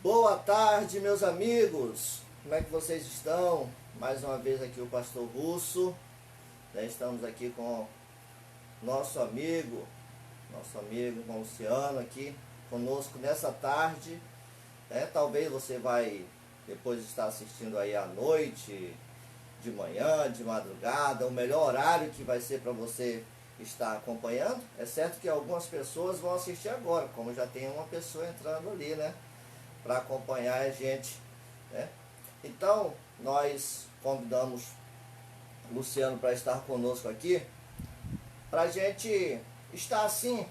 Boa tarde, meus amigos. Como é que vocês estão? Mais uma vez aqui o pastor Russo. Estamos aqui com nosso amigo irmão Luciano aqui conosco nessa tarde. Talvez você vai depois estar assistindo aí à noite, de manhã, de madrugada, o melhor horário que vai ser para você estar acompanhando. É certo que algumas pessoas vão assistir agora, como já tem uma pessoa entrando ali, né, para acompanhar a gente, né? Então, nós convidamos o Luciano para estar conosco aqui, para a gente estar assim,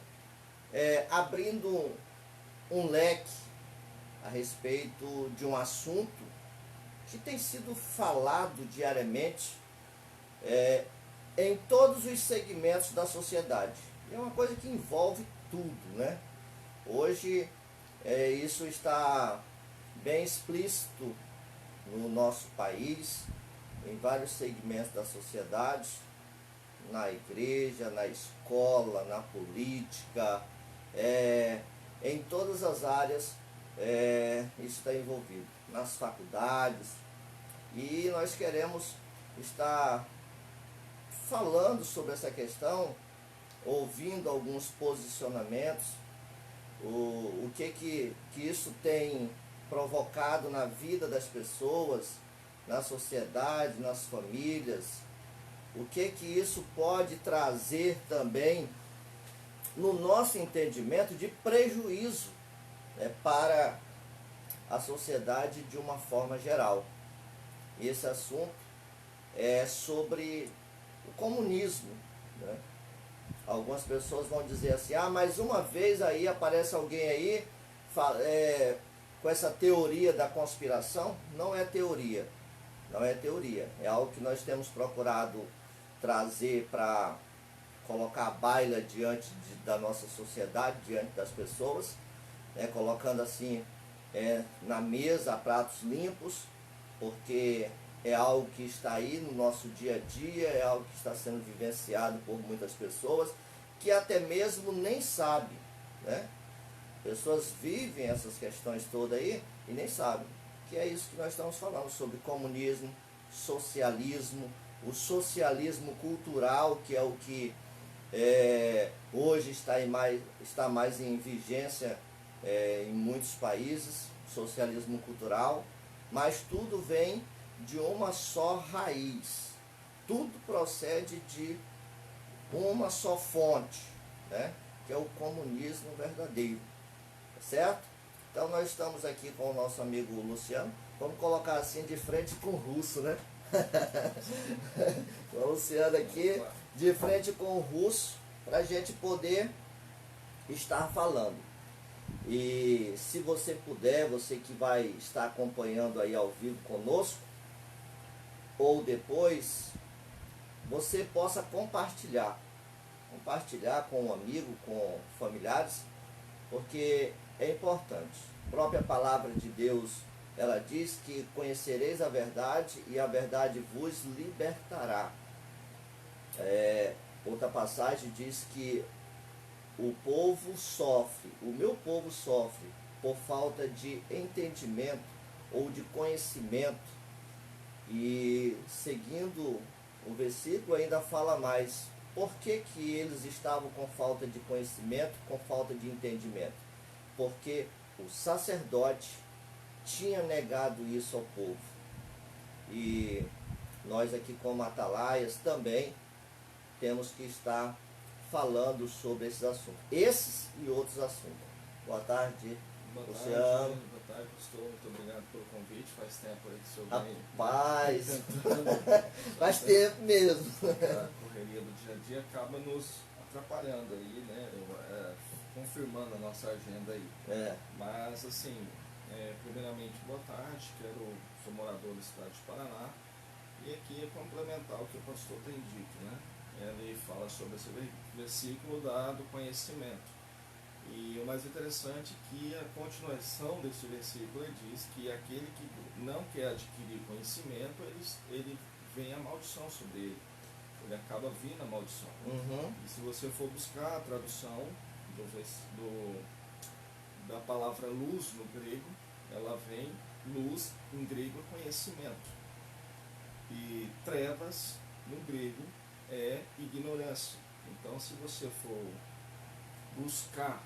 abrindo um leque a respeito de um assunto que tem sido falado diariamente em todos os segmentos da sociedade. É uma coisa que envolve tudo, né? Hoje isso está bem explícito no nosso país, em vários segmentos da sociedade, na igreja, na escola, na política, em todas as áreas isso está envolvido, nas faculdades, e nós queremos estar falando sobre essa questão, ouvindo alguns posicionamentos, o que isso tem provocado na vida das pessoas, na sociedade, nas famílias, o que isso pode trazer também no nosso entendimento de prejuízo para a sociedade de uma forma geral. Esse assunto é sobre o comunismo, né? Algumas pessoas vão dizer assim, mas uma vez aí aparece alguém aí com essa teoria da conspiração. Não é teoria, não é teoria, é algo que nós temos procurado trazer para colocar a baila diante da nossa sociedade, diante das pessoas, colocando assim na mesa pratos limpos, porque é algo que está aí no nosso dia a dia, é algo que está sendo vivenciado por muitas pessoas, que até mesmo nem sabem, né? Pessoas vivem essas questões todas aí e nem sabem, que é isso que nós estamos falando, sobre comunismo, socialismo, o socialismo cultural, que é o que hoje está mais em vigência em muitos países, socialismo cultural, mas tudo vem de uma só raiz, tudo procede de uma só fonte, né? Que é o comunismo verdadeiro, certo? Então nós estamos aqui com o nosso amigo Luciano, vamos colocar assim de frente com o Russo, né? O Luciano aqui de frente com o Russo, para a gente poder estar falando. E se você puder, você que vai estar acompanhando aí ao vivo conosco, ou depois, você possa compartilhar com um amigo, com familiares, porque é importante. A própria palavra de Deus, ela diz que conhecereis a verdade e a verdade vos libertará. Outra passagem diz que o meu povo sofre por falta de entendimento ou de conhecimento. E seguindo o versículo ainda fala mais. Por que eles estavam com falta de conhecimento, com falta de entendimento? Porque o sacerdote tinha negado isso ao povo. E nós aqui como atalaias também temos que estar falando sobre esses assuntos. Esses e outros assuntos. Boa tarde, Luciano. Boa tarde, pastor. Muito obrigado pelo convite. Faz tempo aí que o senhor Rapaz, faz tempo mesmo. A correria do dia a dia acaba nos atrapalhando aí, né? Confirmando a nossa agenda aí. Mas, assim, primeiramente, boa tarde. Sou morador da cidade de Paraná. E aqui é complementar o que o pastor tem dito, né? Ele fala sobre esse versículo do conhecimento. E o mais interessante é que a continuação desse versículo diz que aquele que não quer adquirir conhecimento, ele vem a maldição sobre ele. Ele acaba vindo a maldição. E se você for buscar a tradução da palavra luz no grego, ela vem, luz em grego é conhecimento, e trevas no grego é ignorância. Então, se você for buscar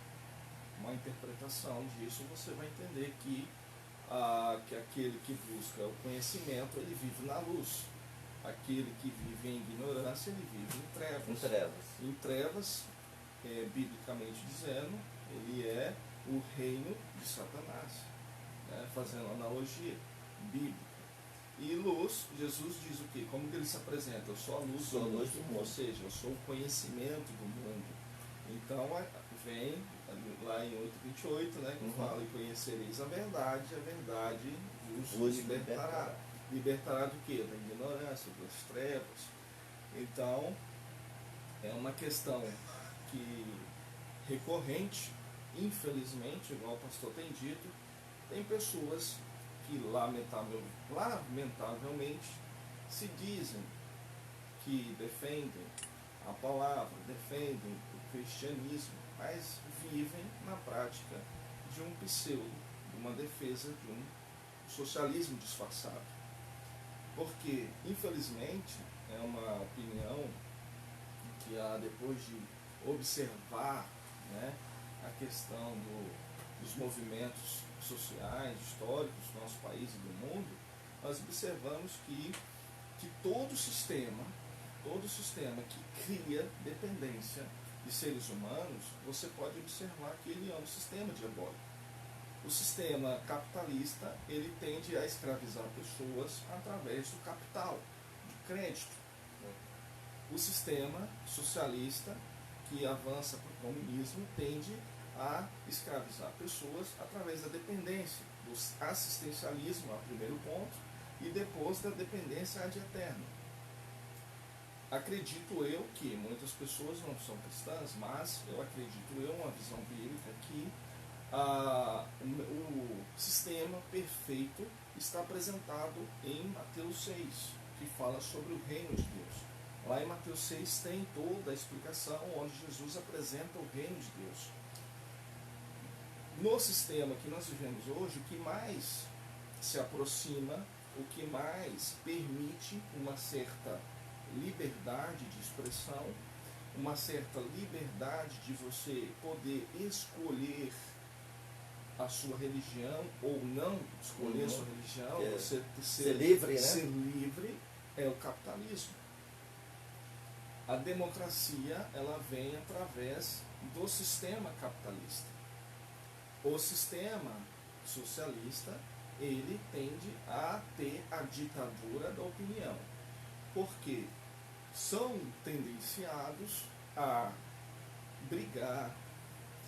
uma interpretação disso, você vai entender que aquele que busca o conhecimento, ele vive na luz. Aquele que vive em ignorância, ele vive em trevas. Em trevas. Em trevas, biblicamente dizendo, ele é o reino de Satanás, né? Fazendo analogia bíblica. E luz, Jesus diz o quê? Como que ele se apresenta? Eu sou a luz do mundo, ou seja, eu sou o conhecimento do mundo. Então, vem lá em 8:28, né, que fala: e conhecereis a verdade vos libertará. Libertará do quê? Da ignorância, das trevas. Então, é uma questão que recorrente, infelizmente, igual o pastor tem dito, tem pessoas que lamentavelmente se dizem que defendem a palavra, defendem o cristianismo, mas vivem na prática de um pseudo, de uma defesa de um socialismo disfarçado. Porque, infelizmente, é uma opinião que depois de observar, né, a questão dos movimentos sociais, históricos do nosso país e do mundo, nós observamos que todo sistema que cria dependência de seres humanos, você pode observar que ele é um sistema diabólico. O sistema capitalista, ele tende a escravizar pessoas através do capital, do crédito. O sistema socialista, que avança para o comunismo, tende a escravizar pessoas através da dependência, do assistencialismo, é o primeiro ponto, e depois da dependência ad eterno. Acredito eu que muitas pessoas não são cristãs, mas eu acredito uma visão bíblica que o sistema perfeito está apresentado em Mateus 6, que fala sobre o reino de Deus. Lá em Mateus 6 tem toda a explicação onde Jesus apresenta o reino de Deus. No sistema que nós vivemos hoje, o que mais se aproxima, o que mais permite uma certa liberdade de expressão, uma certa liberdade de você poder escolher a sua religião ou não escolher a sua religião, você ser livre, né? Ser livre é o capitalismo. A democracia, ela vem através do sistema capitalista. O sistema socialista, ele tende a ter a ditadura da opinião, porque são tendenciados a brigar,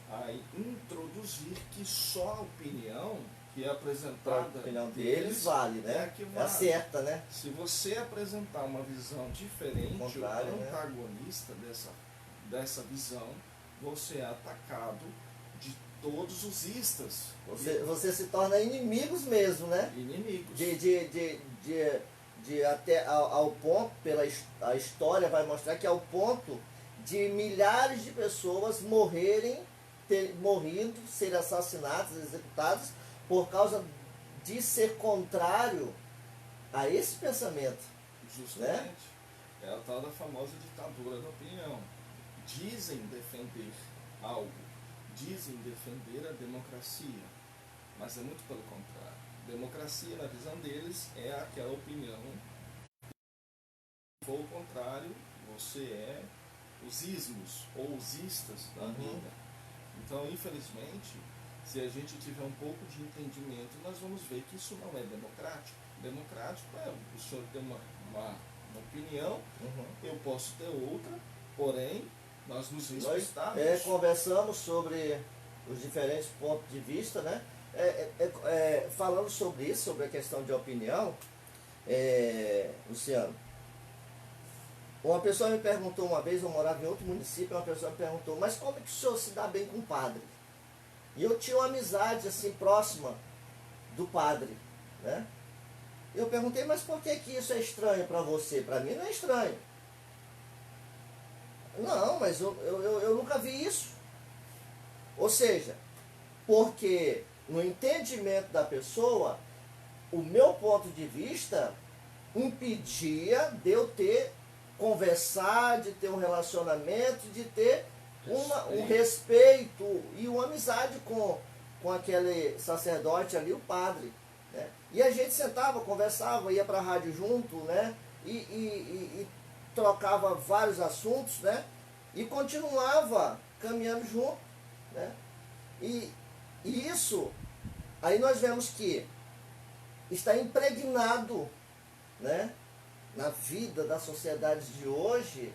a introduzir que só a opinião que é apresentada, a opinião deles vale, né? É a certa, né? Se você apresentar uma visão diferente ou antagonista, né, dessa visão, você é atacado de todos os istas. Você se torna inimigos mesmo, né? Inimigos. De até ao ponto, a história vai mostrar que ao ponto de milhares de pessoas morrendo, serem assassinadas, executadas, por causa de ser contrário a esse pensamento. Justamente. Né? É a tal da famosa ditadura da opinião. Dizem defender algo, dizem defender a democracia, mas é muito pelo contrário. Democracia, na visão deles, é aquela opinião. Se for o contrário, você é os ismos ou os istas da vida. Então, infelizmente, se a gente tiver um pouco de entendimento, nós vamos ver que isso não é democrático. Democrático é o senhor ter uma opinião, eu posso ter outra, porém, nós nos respeitamos. Nós conversamos sobre os diferentes pontos de vista, né? Falando sobre isso, sobre a questão de opinião, Luciano, uma pessoa me perguntou uma vez, eu morava em outro município, uma pessoa me perguntou, mas como é que o senhor se dá bem com o padre? E eu tinha uma amizade assim próxima do padre, né? Eu perguntei, mas por que isso é estranho para você? Para mim não é estranho. Não, mas eu nunca vi isso. Ou seja, porque no entendimento da pessoa, o meu ponto de vista impedia de eu conversar, de ter um relacionamento, de ter um respeito e uma amizade com aquele sacerdote ali, o padre. Né? E a gente sentava, conversava, ia para a rádio junto, né? E trocava vários assuntos, né? E continuava caminhando junto. Né? E isso, aí nós vemos que está impregnado, né, na vida da sociedade de hoje,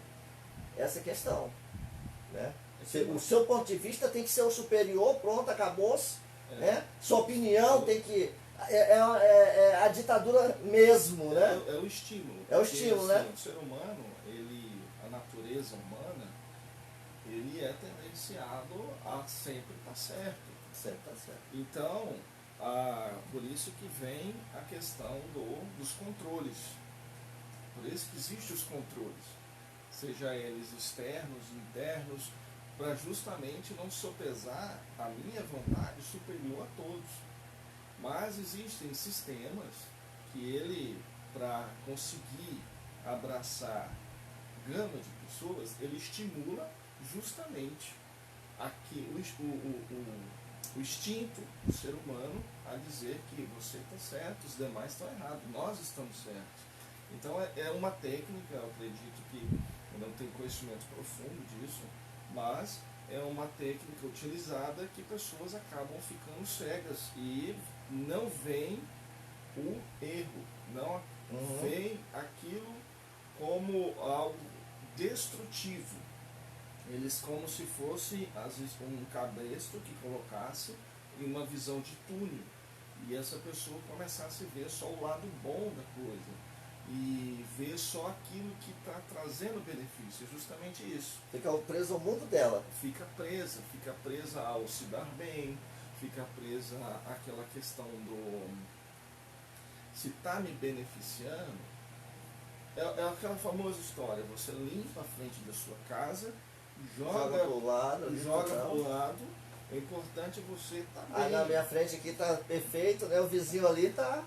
essa questão. Né? O seu ponto de vista tem que ser o superior, pronto, acabou-se. Né? Sua opinião tem que... É a ditadura mesmo, né? É o estímulo. É o estímulo, né? O ser humano, a natureza humana, ele é tendenciado a sempre estar certo. Sempre está certo. Então, por isso que vem a questão dos controles. Por isso que existem os controles, seja eles externos, internos, para justamente não sopesar a minha vontade superior a todos. Mas existem sistemas que ele, para conseguir abraçar gama de pessoas, ele estimula justamente aqui, o instinto do ser humano a dizer que você está certo, os demais estão errados, nós estamos certos. Então é uma técnica, eu acredito que eu não tenho conhecimento profundo disso, mas é uma técnica utilizada que pessoas acabam ficando cegas e não veem o erro, não veem aquilo como algo destrutivo. Eles como se fosse, às vezes, um cabresto que colocasse em uma visão de túnel. E essa pessoa começasse a ver só o lado bom da coisa. E ver só aquilo que está trazendo benefício. É justamente isso. Fica presa ao mundo dela. Fica presa ao se dar bem, fica presa àquela questão do... Se está me beneficiando, é aquela famosa história, você limpa a frente da sua casa, joga pro lado, o importante é você estar bem. Na minha frente aqui está perfeito, né? O vizinho ali está...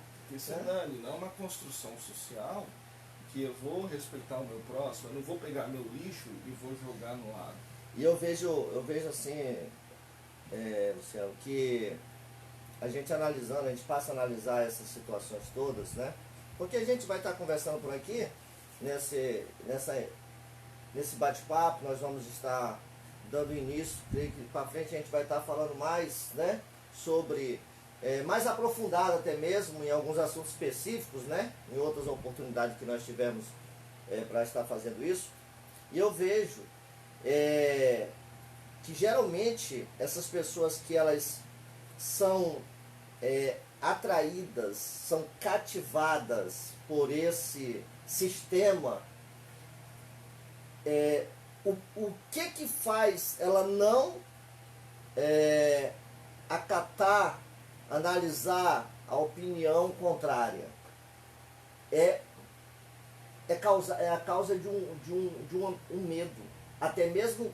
Não é uma construção social que eu vou respeitar o meu próximo, eu não vou pegar meu lixo e vou jogar no lado. E eu vejo assim, Luciano, que a gente analisando, a gente passa a analisar essas situações todas, né? Porque a gente vai estar conversando por aqui, nesse bate-papo, nós vamos estar dando início, creio que para frente a gente vai estar falando mais, né? Sobre, mais aprofundado até mesmo, em alguns assuntos específicos, né? Em outras oportunidades que nós tivemos para estar fazendo isso. E eu vejo que geralmente essas pessoas que elas são atraídas, são cativadas por esse sistema, o que faz ela não acatar, analisar a opinião contrária? É a causa de um medo, até mesmo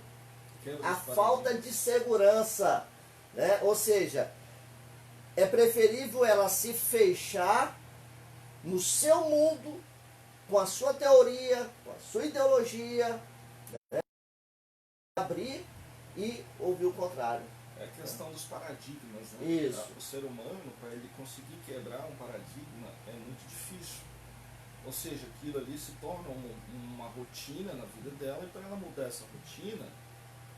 a falta de segurança, né? Ou seja, é preferível ela se fechar no seu mundo, com a sua teoria, com a sua ideologia, né? Abrir e ouvir o contrário. É a questão dos paradigmas, né? Isso. O ser humano, para ele conseguir quebrar um paradigma, é muito difícil. Ou seja, aquilo ali se torna uma rotina na vida dela, e para ela mudar essa rotina,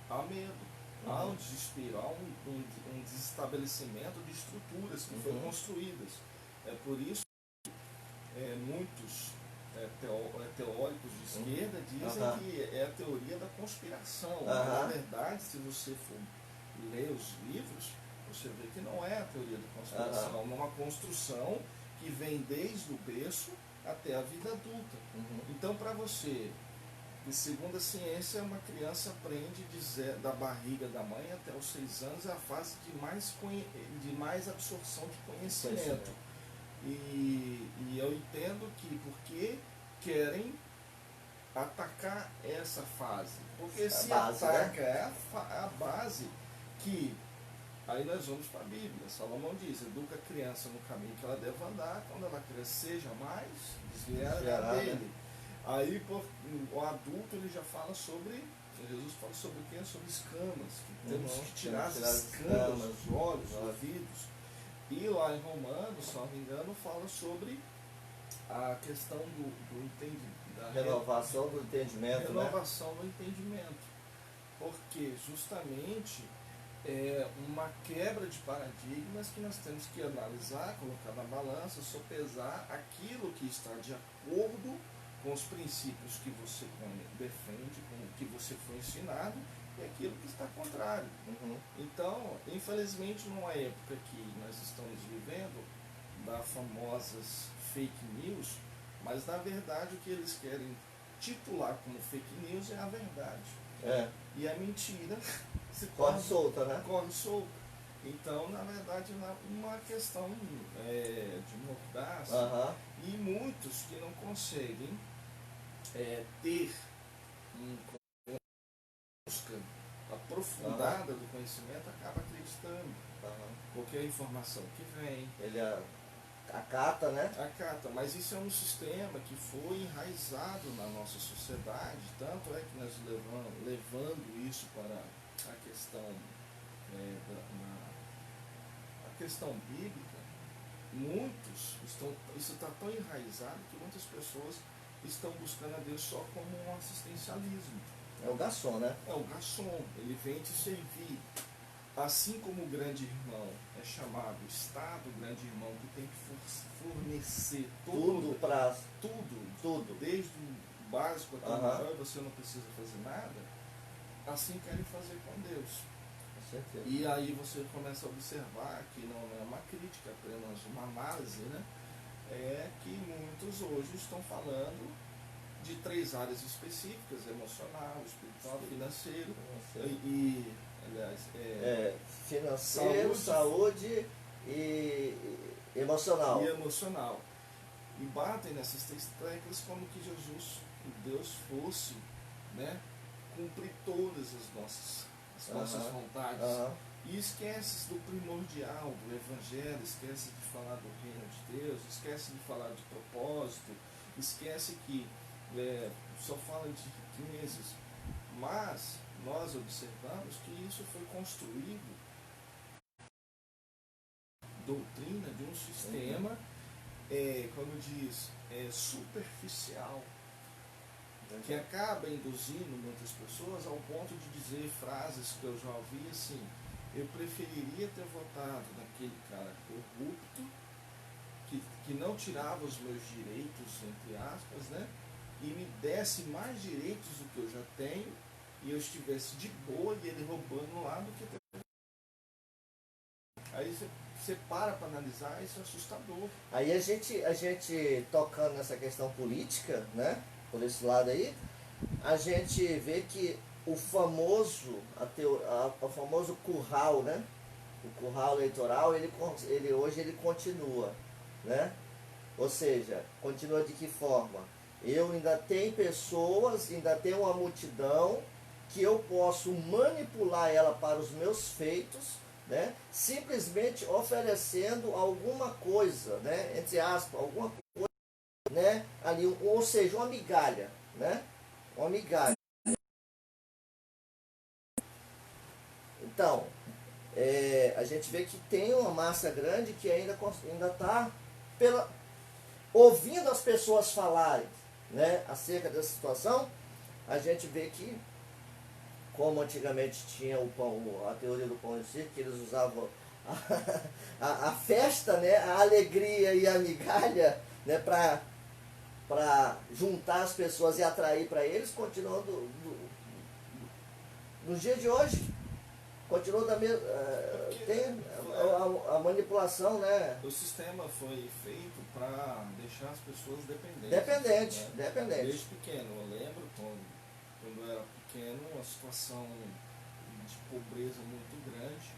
há medo, há um desespero, há um desestabelecimento de estruturas que foram construídas. É por isso que muitos teóricos de esquerda dizem que é a teoria da conspiração. Na verdade, se você for ler os livros, você vê que não é a teoria da conspiração, é uma construção que vem desde o berço até a vida adulta. Então, para você, segundo a ciência, uma criança aprende da barriga da mãe até os 6 anos, é a fase de mais absorção de conhecimento. E eu entendo que porque querem atacar essa fase. Porque se ataca, é a base que Aí nós vamos para a Bíblia. Salomão diz: educa a criança no caminho que ela deve andar, quando ela crescer jamais desviará dele. Né? Aí o adulto ele já fala sobre, Jesus fala sobre o quê? Sobre escamas, que temos que tirar as escamas dos olhos, dos ouvidos. E lá em Romanos, se não me engano, fala sobre a questão do entendimento, da renovação do entendimento. Renovação do entendimento. Porque justamente é uma quebra de paradigmas que nós temos que analisar, colocar na balança, sopesar aquilo que está de acordo com os princípios que você defende, com o que você foi ensinado, e aquilo que está contrário. Então, infelizmente, numa época que nós estamos vivendo, das famosas fake news, mas na verdade o que eles querem titular como fake news é a verdade. E a mentira se corre solta, né? Corre solta. Então, na verdade, uma questão de mordaça, e muitos que não conseguem ter uma busca aprofundada do conhecimento acaba acreditando. Porque a informação que vem, ele acata, né? Acata, mas isso é um sistema que foi enraizado na nossa sociedade, tanto é que nós levando isso para a questão a questão bíblica, isso está tão enraizado que muitas pessoas estão buscando a Deus só como um assistencialismo. É o garçom, né? É o garçom, ele vem te servir. Assim como o grande irmão é chamado Estado, o grande irmão que tem que fornecer tudo para tudo, desde o básico até o maior, e você não precisa fazer nada, assim querem fazer com Deus. Com certeza. E aí você começa a observar que não é uma crítica, apenas uma análise, né? É que muitos hoje estão falando de 3 áreas específicas: emocional, espiritual, financeiro. Aliás, financeiro, saúde e emocional. E batem nessas 3 teclas como que Jesus, Deus, fosse, né, cumprir todas as nossas vontades. E esquece do primordial, do Evangelho, esquece de falar do reino de Deus, esquece de falar de propósito, esquece que só fala de riquezas. Mas nós observamos que isso foi construído doutrina de um sistema, como diz, superficial, que acaba induzindo muitas pessoas ao ponto de dizer frases que eu já ouvi assim: eu preferiria ter votado naquele cara corrupto, que não tirava os meus direitos, entre aspas, né, e me desse mais direitos do que eu já tenho, e eu estivesse de boa e ele roubando lá, do que aí você para analisar, isso é assustador. Aí a gente tocando nessa questão política, né, por esse lado aí, a gente vê que o famoso curral, né, o curral eleitoral, hoje ele continua, né? Ou seja, continua de que forma? Eu ainda tenho pessoas, ainda tenho uma multidão que eu posso manipular ela para os meus feitos, né? Simplesmente oferecendo alguma coisa, né? Entre aspas, alguma coisa, né? Ali, ou seja, uma migalha, né? Uma migalha. Então, a gente vê que tem uma massa grande que ainda está ouvindo as pessoas falarem, né, acerca dessa situação. A gente vê que, como antigamente tinha a teoria do pão e circo, que eles usavam a festa, né, a alegria e a migalha, né, para juntar as pessoas e atrair para eles, continuando nos dias de hoje. Continua da mesma. Tem a manipulação, né? O sistema foi feito para deixar as pessoas dependentes. Dependente. Desde pequeno. Eu lembro quando eu era pequeno, uma situação de pobreza muito grande.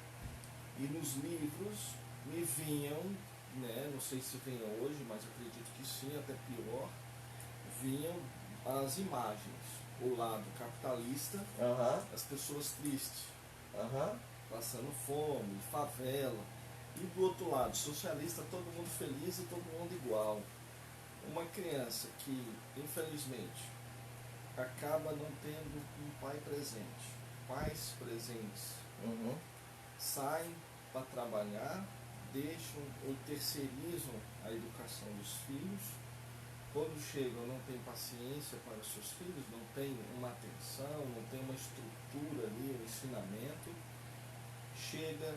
E nos livros me vinham, né, não sei se vem hoje, mas acredito que sim, até pior, vinham as imagens. O lado capitalista, as pessoas tristes. passando fome, favela. E do outro lado, socialista, todo mundo feliz e todo mundo igual. Uma criança que, infelizmente, acaba não tendo um pai presente, pais presentes, saem para trabalhar, deixam ou terceirizam a educação dos filhos. Quando chegam, não tem paciência para os seus filhos, não tem uma atenção, não tem uma estrutura ali, um ensinamento. Chega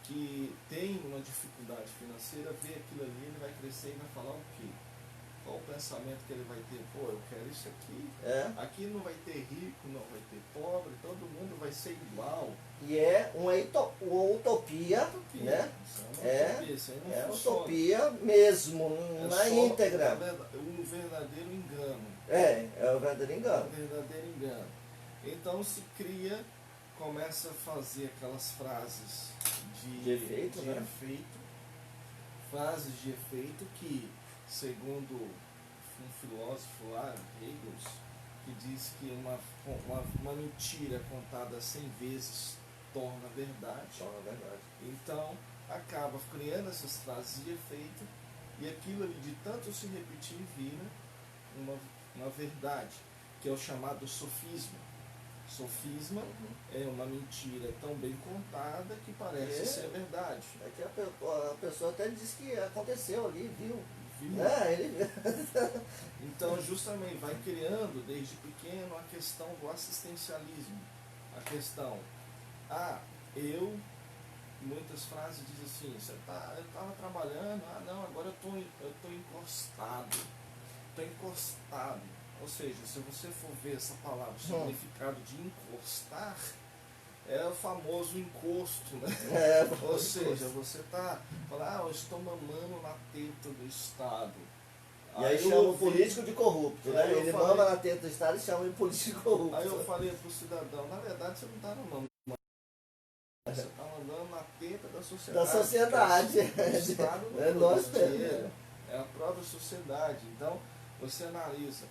que tem uma dificuldade financeira, vê aquilo ali, ele vai crescer e vai falar o quê? Qual o pensamento que ele vai ter? Pô, eu quero isso aqui. Aqui não vai ter rico, não vai ter pobre, todo mundo vai ser igual. E é uma utopia, né? Isso é uma utopia mesmo, na íntegra. Um verdadeiro engano. É o verdadeiro engano. Um verdadeiro engano. Então se cria, começa a fazer aquelas frases de efeito, frases de efeito que, segundo um filósofo lá, Hegel, que diz que uma mentira contada 100 vezes torna verdade. Então, acaba criando essas frases de efeito e aquilo ali, de tanto se repetir, vira uma verdade, que é o chamado sofisma. Sofisma é uma mentira tão bem contada que parece ser verdade. É que a pessoa até diz que aconteceu ali, viu? Então, justamente, vai criando desde pequeno a questão do assistencialismo. A questão, muitas frases dizem assim, eu estava trabalhando, não, agora eu estou encostado. Estou encostado. Ou seja, se você for ver essa palavra, o significado de encostar, é o famoso encosto, né? Ou seja, você está falando, eu estou mamando na teta do Estado. E aí chama o político de corrupto, né? Ele mama na teta do Estado e chama ele político de corrupto. Aí eu falei para o cidadão, na verdade você não está mamando. Você está mandando na teta da sociedade. Da sociedade. O Estado não é nós mesmo. É a própria sociedade. Então, você analisa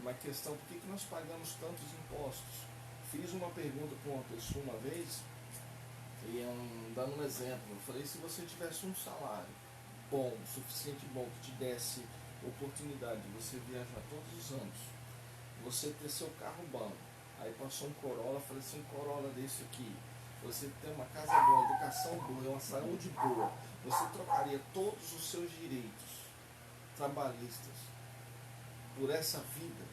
uma questão, por que nós pagamos tantos impostos? Fiz uma pergunta para uma pessoa uma vez, e dando um exemplo, eu falei, se você tivesse um salário bom, suficiente bom, que te desse oportunidade de você viajar todos os anos, você ter seu carro bom, aí passou um Corolla, falei assim, um Corolla desse aqui, você ter uma casa boa, educação boa, uma saúde boa, você trocaria todos os seus direitos trabalhistas por essa vida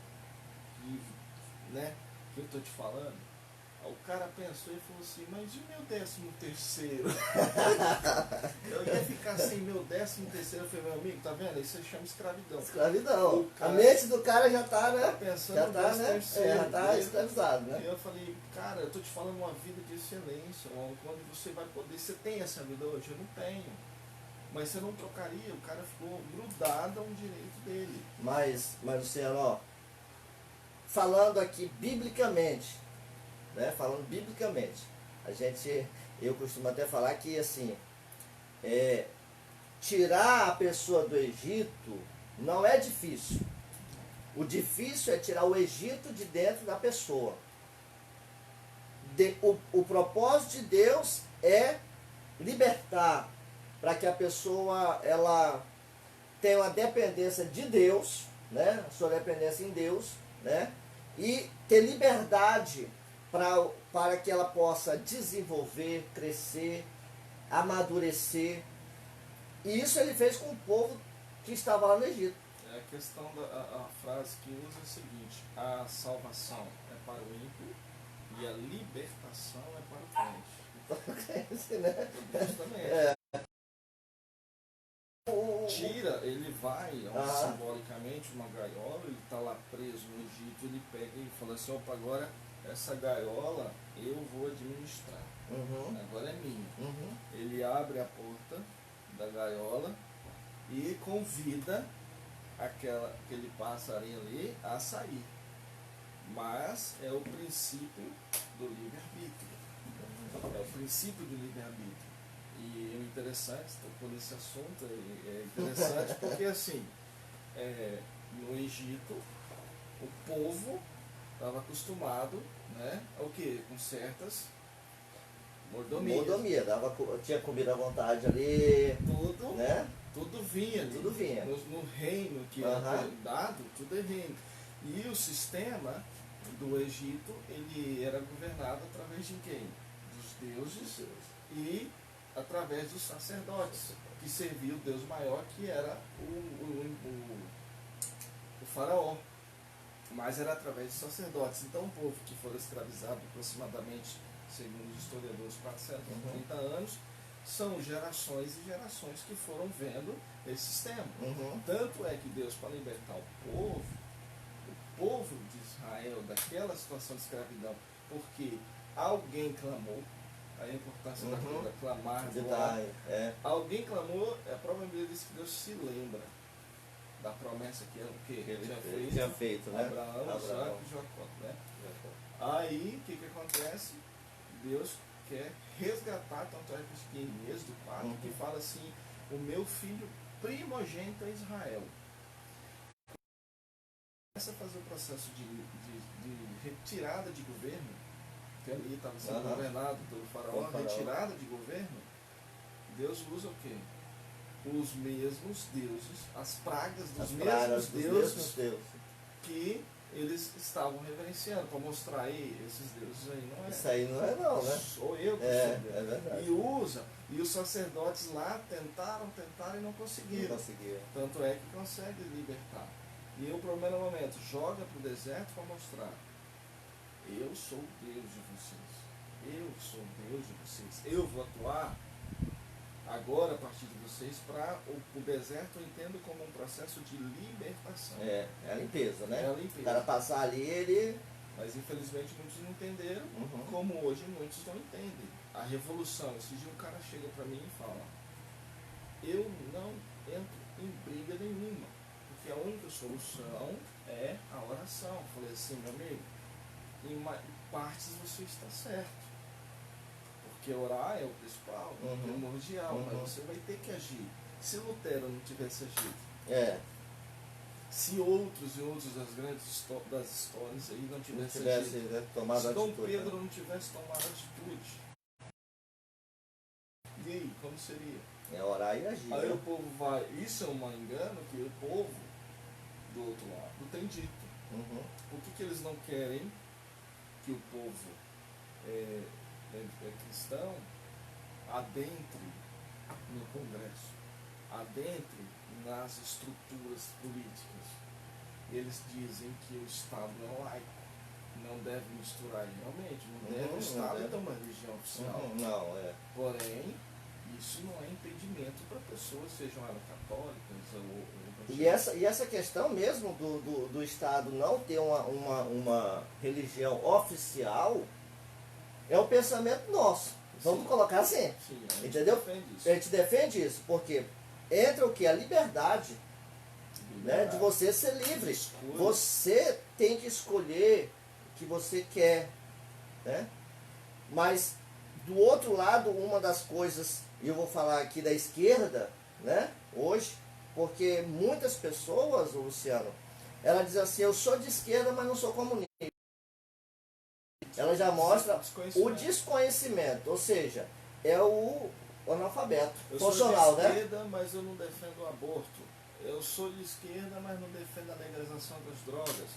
que eu estou te falando? O cara pensou e falou assim, mas e meu 13º? Eu ia ficar sem meu 13º. Eu falei, meu amigo, tá vendo? Isso se chama escravidão. Escravidão. A mente do cara já tá, né? Tá pensando já tá, né? Já tá escravizado, né? E eu falei, cara, eu tô te falando uma vida de excelência, onde você vai poder. Você tem essa vida hoje? Eu não tenho. Mas você não trocaria, o cara ficou grudado a um direito dele. Mas Luciano, ó, falando aqui biblicamente, né? Falando biblicamente, eu costumo até falar que assim, tirar a pessoa do Egito não é difícil. O difícil é tirar o Egito de dentro da pessoa. O propósito de Deus é libertar, para que a pessoa ela tenha uma dependência de Deus, né? A sua dependência em Deus, né? E ter liberdade para que ela possa desenvolver, crescer, amadurecer. E isso ele fez com o povo que estava lá no Egito. A questão a frase que usa é a seguinte: a salvação é para o ímpio e a libertação é para o crente. Né? Justamente. Tira, ele vai, simbolicamente, uma gaiola, ele está lá preso no Egito, ele pega e fala assim, opa, agora essa gaiola eu vou administrar. Agora é minha. Ele abre a porta da gaiola e convida aquele passarinho ali a sair. Mas é o princípio do livre-arbítrio. É o princípio do livre-arbítrio. E o interessante, tocou nesse assunto, é interessante porque assim, no Egito, o povo estava acostumado, né, ao quê? Com certas Mordomia, tinha comida à vontade ali. Tudo, né? Tudo vinha ali. Tudo vinha. No reino que era dado, tudo é reino. E o sistema do Egito, ele era governado através de quem? Dos deuses e através dos sacerdotes, que servia o Deus maior, que era o faraó. Mas era através dos sacerdotes. Então o povo que foi escravizado aproximadamente, segundo os historiadores, 430 anos, são gerações e gerações que foram vendo esse sistema. Tanto é que Deus, para libertar o povo de Israel daquela situação de escravidão, porque alguém clamou, a importância da coisa, clamar, alguém clamou, a própria Bíblia diz que Deus se lembra da promessa que ele tinha feito, né? Abraão, Isaac e Jacó, né? Aí, o que acontece? Deus quer resgatar, tanto é que em Êxodo 4, que fala assim, o meu filho primogênito é Israel. Começa a fazer o processo de retirada de governo, que ali estava sendo governado pelo faraó, retirada de governo. Deus usa o quê? Os mesmos deuses, as pragas dos mesmos deuses que eles estavam reverenciando, para mostrar aí, esses deuses aí não é. Isso aí não é não, né? Sou eu que sou Deus. É verdade. E os sacerdotes lá tentaram e não conseguiram. Tanto é que consegue libertar. E o primeiro momento, joga para o deserto para mostrar, eu sou Deus de vocês. Eu sou Deus de vocês. Eu vou atuar agora, a partir de vocês, para o deserto eu entendo como um processo de libertação. É a limpeza, né? É a limpeza. O cara passar ali, Mas infelizmente muitos não entenderam, como hoje muitos não entendem. A revolução, esse dia um cara chega para mim e fala, eu não entro em briga nenhuma, porque a única solução é a oração. Eu falei assim, meu amigo, em partes você está certo. Porque orar é o principal, o primordial, mas você vai ter que agir. Se Lutero não tivesse agido, se outros das grandes das histórias aí não tivessem agido, né, tomado se atitude, Dom Pedro não tivesse tomado atitude, e aí, como seria? É orar e agir. Aí o povo vai, isso é um engano que o povo do outro lado tem dito. Por que eles não querem que o povo é cristão adentre no Congresso, adentre nas estruturas políticas? Eles dizem que o Estado é laico, não deve misturar realmente, não deve o Estado ter uma religião oficial. Porém, isso não é impedimento para pessoas, sejam elas católicas ou e essa questão mesmo do Estado não ter uma religião oficial é um pensamento nosso. Vamos colocar assim. Sim, entendeu? A gente defende isso, porque entra o que? A liberdade, né, de você ser livre. Você tem que escolher o que você quer, né? Mas do outro lado, uma das coisas, e eu vou falar aqui da esquerda, né, hoje, porque muitas pessoas, Luciano, ela diz assim, eu sou de esquerda, mas não sou comunista. Ela já mostra o desconhecimento, ou seja, é o analfabeto funcional, né? Eu sou de esquerda, mas eu não defendo o aborto. Eu sou de esquerda, mas não defendo a legalização das drogas.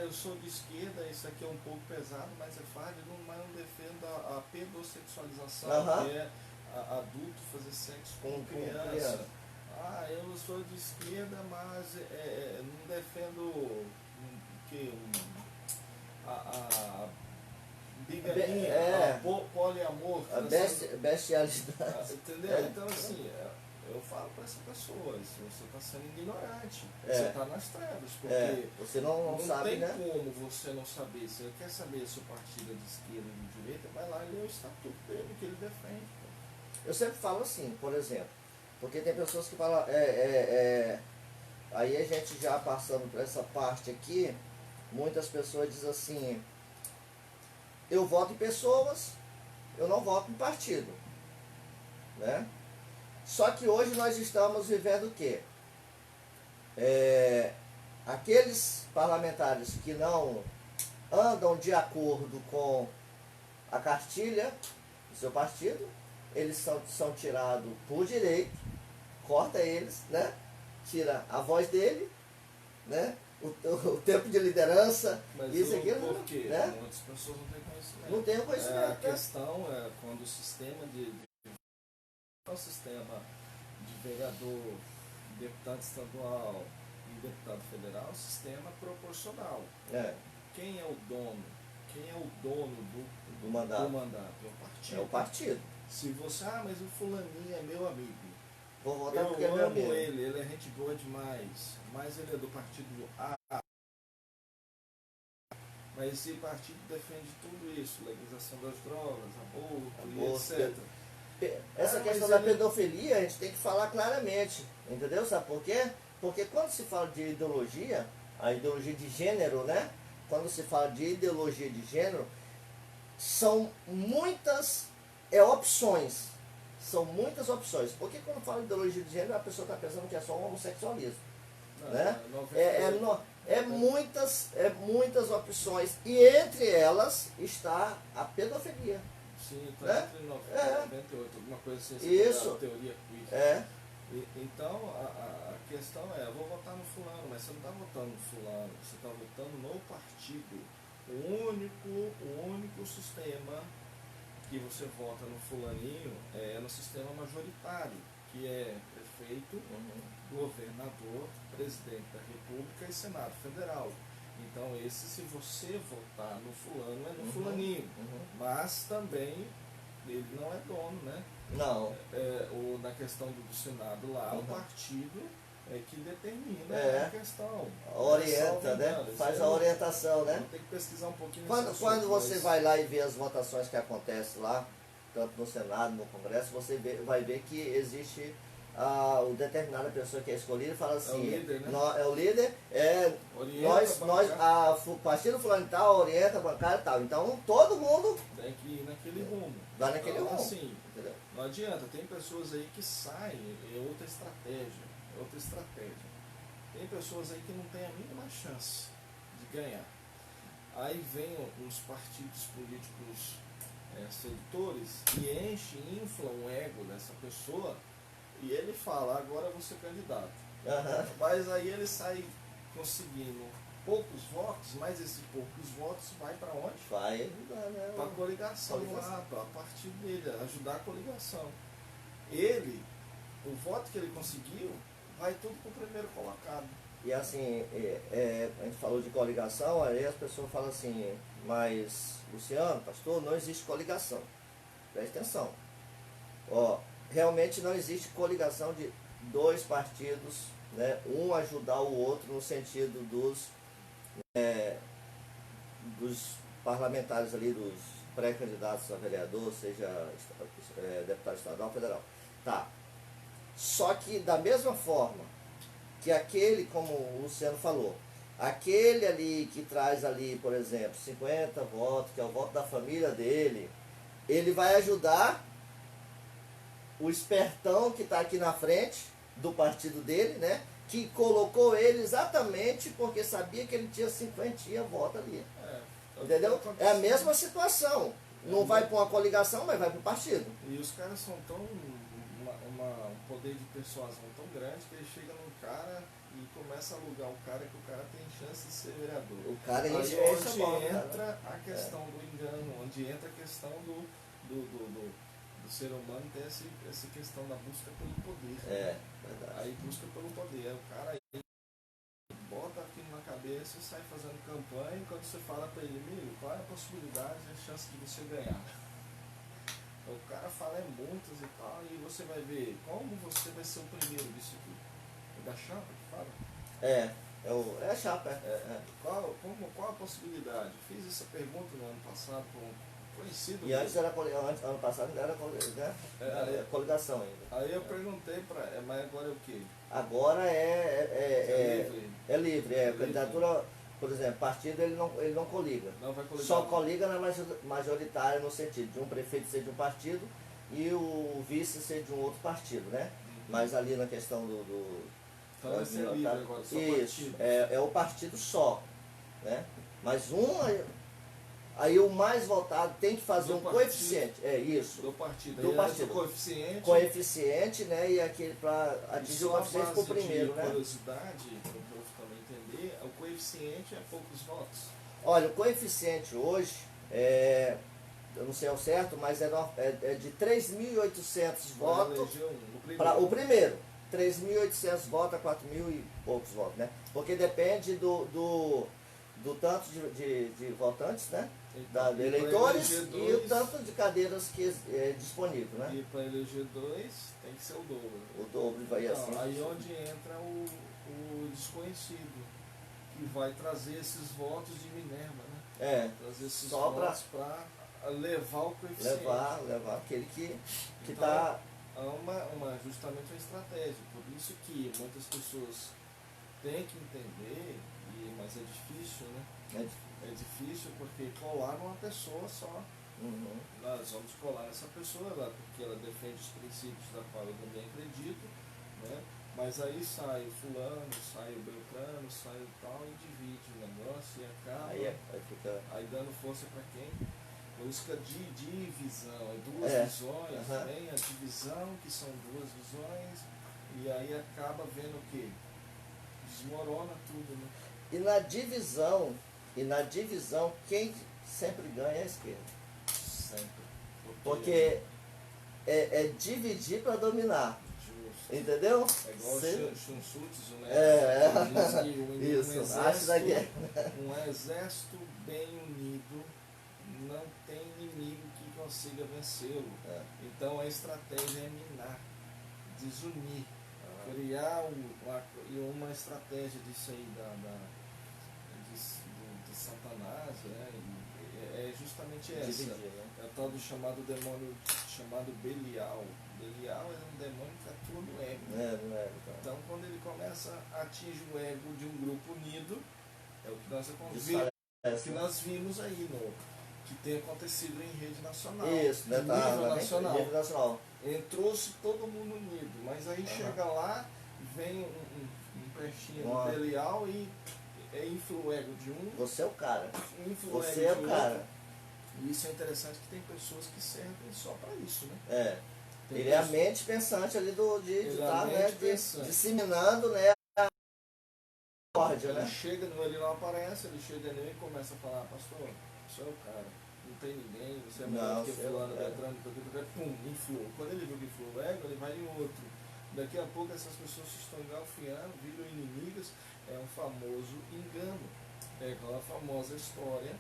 Eu sou de esquerda, isso aqui é um pouco pesado, mas é fácil, mas não defendo a pedossexualização, que é adulto fazer sexo com criança. Eu sou de esquerda, mas não defendo a bigamia, poliamor, a bestialidade. entendeu? Então assim, eu falo para essa pessoa, se você está sendo ignorante, você está nas trevas, porque você não sabe, tem, né? como você não saber. Se você quer saber se o partido é de esquerda ou de direita, vai lá e lê o estatuto dele que ele defende. Eu sempre falo assim, por exemplo, porque tem pessoas que falam, aí a gente já passando por essa parte aqui, muitas pessoas dizem assim, eu voto em pessoas, eu não voto em partido, né? Só que hoje nós estamos vivendo o quê? Aqueles parlamentares que não andam de acordo com a cartilha, seu partido, eles são tirados por direito, corta eles, né? Tira a voz dele, né? O tempo de liderança, mas isso aqui, por quê? Né? Muitas pessoas não têm conhecimento. Não tem conhecimento. A questão é quando o sistema o sistema de vereador, deputado estadual e deputado federal, sistema proporcional. Quem é o dono? Quem é o dono do mandato? É o partido. É o partido. Se você, mas o fulaninho é meu amigo. Vou votar porque eu é meu amo amigo. ele é gente boa demais, mas ele é do partido A. Mas esse partido defende tudo isso, legalização das drogas, aborto, etc. Essa questão da pedofilia a gente tem que falar claramente, entendeu? Sabe por quê? Porque quando se fala de ideologia, a ideologia de gênero, né? Quando se fala de ideologia de gênero, são muitas opções. São muitas opções. Porque quando fala de ideologia de gênero, a pessoa está pensando que é só o homossexualismo. Né? Muitas opções. E entre elas está a pedofilia. Sim, está né? entre 98, alguma coisa assim. Isso. Teoria queer. Então, a questão é, eu vou votar no fulano, mas você não está votando no fulano, você está votando no partido. O único sistema que você vota no fulaninho é no sistema majoritário, que é prefeito, governador, presidente da República e Senado Federal. Então esse, se você votar no fulano, é no fulaninho. Mas também ele não é dono, né? Não. Na questão do Senado lá, o partido é que determina a questão. Orienta, né? Faz a orientação, né? Tem que pesquisar um pouquinho. Quando você vai lá e vê as votações que acontecem lá, tanto no Senado, no Congresso, você vai ver que existe o determinada pessoa que é escolhida e fala assim, é o líder, né? É o líder, o partido fulano e tal, orienta a bancada e tal. Então todo mundo tem que ir naquele rumo. Vai naquele rumo. Assim, não adianta, tem pessoas aí que saem, é outra estratégia. Tem pessoas aí que não têm a mínima chance de ganhar. Aí vem os partidos políticos sedutores e inflam o ego dessa pessoa e ele fala, agora eu vou ser candidato. Mas aí ele sai conseguindo poucos votos, mas esses poucos votos vai para onde? Vai ajudar, né? Para a coligação lá, para a partir dele, ajudar a coligação. O voto que ele conseguiu, vai tudo para o primeiro colocado. E assim, a gente falou de coligação, aí as pessoas falam assim, mas Luciano, pastor, não existe coligação. Preste atenção. Realmente não existe coligação de dois partidos, né, um ajudar o outro no sentido dos parlamentares ali, dos pré-candidatos a vereador, seja deputado estadual ou federal. Tá. Só que da mesma forma que aquele, como o Luciano falou, aquele ali que traz ali, por exemplo, 50 votos, que é o voto da família dele, ele vai ajudar o espertão que está aqui na frente do partido dele, né? Que colocou ele exatamente porque sabia que ele tinha 50 votos ali. Entendeu? É a mesma situação. Não vai para uma coligação, mas vai para o partido. E os caras são tão um poder de persuasão tão grande que ele chega num cara e começa a alugar o cara que o cara tem chance de ser vereador. O cara onde entra a questão do engano, onde entra a questão do ser humano ter essa questão da busca pelo poder. Verdade. Aí busca pelo poder. Aí o cara bota aquilo na cabeça e sai fazendo campanha, e quando você fala para ele, amigo, qual é a possibilidade, a chance de você ganhar? Então, o cara fala muitas e tal, e você vai ver como você vai ser o primeiro disso aqui. É da chapa que fala? É a chapa. Qual a possibilidade? Fiz essa pergunta no ano passado para um conhecido. E antes ano passado não era coligação ainda. Aí eu perguntei para mas agora é o quê? Agora é livre. É Candidatura, por exemplo, partido ele não coliga. Não vai coligar. Só coliga na majoritária no sentido de um prefeito ser de um partido e o vice ser de um outro partido, né? Mas ali na questão então vai ser livre agora, só isso, partido. é o partido só, né? Mas Aí o mais votado tem que fazer um partido, coeficiente. É isso. Do partido. Do partido. Coeficiente. Coeficiente, né? E aquele para atingir o coeficiente para o primeiro, né? Curiosidade, para o povo também entender, o coeficiente é poucos votos. Olha, o coeficiente hoje, eu não sei ao certo, mas é de 3.800 votos para o primeiro. 3.800 votos a 4.000 e poucos votos, né? Porque depende do tanto de votantes, né? De eleitores e o tanto de cadeiras que é disponível, né? E para eleger 2 tem que ser o dobro. O dobro vai então, assim. Aí onde entra o desconhecido, que vai trazer esses votos de Minerva, né? Trazer esses votos para levar o coeficiente. Levar aquele que então, está... É justamente uma estratégia. Por isso que muitas pessoas têm que entender, mas é difícil, né? É difícil porque colar uma pessoa só. Nós vamos colar essa pessoa lá porque ela defende os princípios da qual eu também acredito, né? Mas aí sai o fulano, sai o beltrano, sai o tal e divide o negócio e acaba aí dando força para quem? Busca de divisão, duas visões, vem a divisão, que são duas visões, e aí acaba vendo o quê? Desmorona tudo, né? E na divisão, quem sempre ganha é a esquerda. Sempre. Porque é dividir para dominar. Justo. Entendeu? É igual o Sun Tzu, né? Isso. Um exército bem unido não tem inimigo que consiga vencê-lo. Então a estratégia é minar, desunir, criar uma estratégia disso aí de Satanás, né? É justamente essa. Dividir, né? É o tal do chamado demônio chamado Belial. Belial é um demônio que atua no ego. Então quando ele começa a atingir o ego de um grupo unido, é o que nós vimos aí que tem acontecido em rede nacional. Isso, né? Nível nacional. Entrou-se todo mundo unido, mas aí chega lá, vem um peixinho do Belial e infla o ego de um. Você é o cara. Você é o cara. E isso é interessante que tem pessoas que servem só para isso, né? Ele é a mente pensante ali de estar, né, disseminando, né, a ordem, né? Ele não aparece, ele chega nele e começa a falar, pastor, você é o cara, não tem ninguém, você é melhor que fulano, pum, inflou. Quando ele viu que inflou o ego, ele vai em outro. Daqui a pouco essas pessoas se estão engalfiando, viram inimigas, é um famoso engano. É aquela famosa história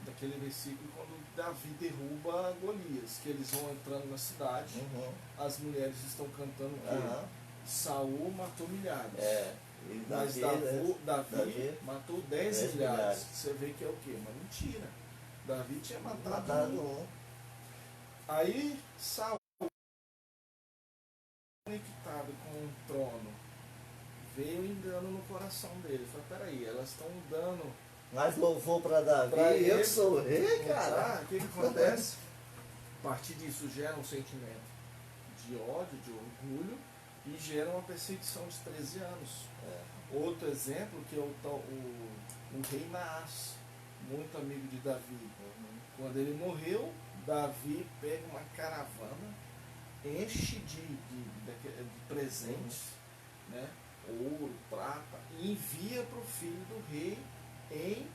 daquele versículo quando Davi derruba Golias, que eles vão entrando na cidade, as mulheres estão cantando que Saul matou milhares. Mas Davi matou 10 milhares. Você vê que é o quê? Uma mentira. Davi tinha matado um. Aí Saul, conectado com o trono, veio engano no coração dele. Falei, peraí, elas estão dando mais louvor para Davi, eu que sou o rei, cara. O que acontece? A partir disso gera um sentimento de ódio, de orgulho, e gera uma perseguição de 13 anos. Outro exemplo que é o rei Naás, muito amigo de Davi. Quando ele morreu, Davi pega uma caravana, enche de presentes, né? Ouro, prata, e envia para o filho do rei em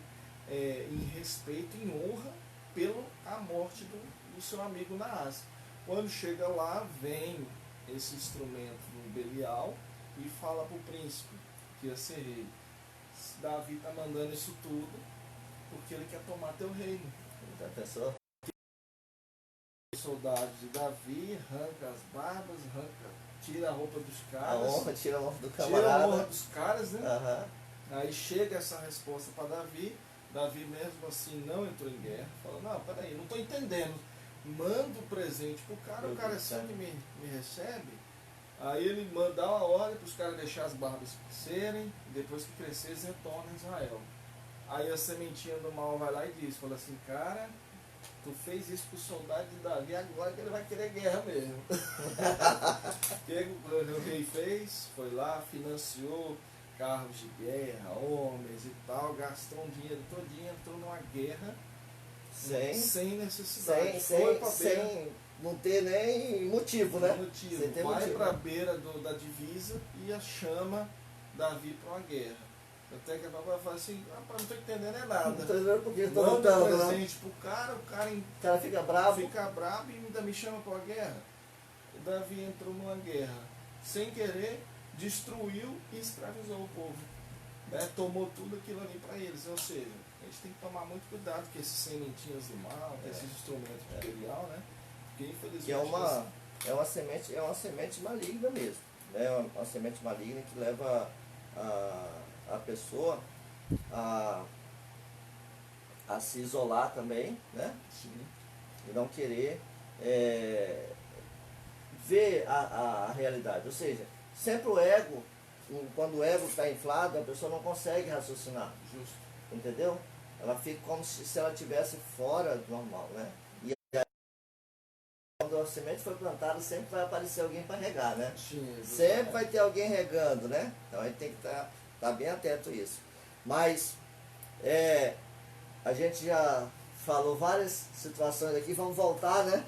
respeito, em honra pela morte do seu amigo Naás. Quando chega lá, vem esse instrumento do Belial e fala para o príncipe que ia ser rei. Davi está mandando isso tudo porque ele quer tomar teu reino. Já pensou? Os soldados de Davi arranca as barbas, tira a roupa dos caras. A honra, tira a honra do camarada. Tira a honra dos caras, né? Aí chega essa resposta para Davi. Davi mesmo assim não entrou em guerra. Fala, não, peraí, não estou entendendo. Manda o presente pro cara, o cara sempre me recebe. Aí ele manda uma ordem para os caras deixar as barbas crescerem, e depois que crescer eles retornam a Israel. Aí a sementinha do mal vai lá e diz, fala assim, cara, tu fez isso pro soldado de Davi, agora que ele vai querer guerra mesmo. O que o rei fez? Foi lá, financiou carros de guerra, homens e tal, gastou um dinheiro todinho, entrou numa guerra sem necessidade. Sem não ter nem motivo, né? Motivo. Vai para a beira da divisa e chama Davi para uma guerra. Até que a papai fala assim, rapaz, não estou entendendo nada. Não estou entendendo porque estou lutando, presente pro cara, o cara fica bravo. Fica bravo e ainda me chama para uma guerra. O Davi entrou numa guerra sem querer, destruiu e escravizou o povo. Né? Tomou tudo aquilo ali para eles. Ou seja, a gente tem que tomar muito cuidado com esses sementinhas do mal, com esses instrumentos material, né? Porque infelizmente. Que é uma semente maligna mesmo. Né? Uma semente maligna que leva a pessoa a se isolar também, né? Sim. E não querer ver a realidade. Ou seja, sempre o ego, quando o ego está inflado, a pessoa não consegue raciocinar. Justo. Entendeu? Ela fica como se ela estivesse fora do normal, né? E aí, quando a semente foi plantada, sempre vai aparecer alguém para regar, né? Sim, sempre vai ter alguém regando, né? Então a gente tem que estar bem atento a isso. Mas a gente já falou várias situações aqui, vamos voltar, né?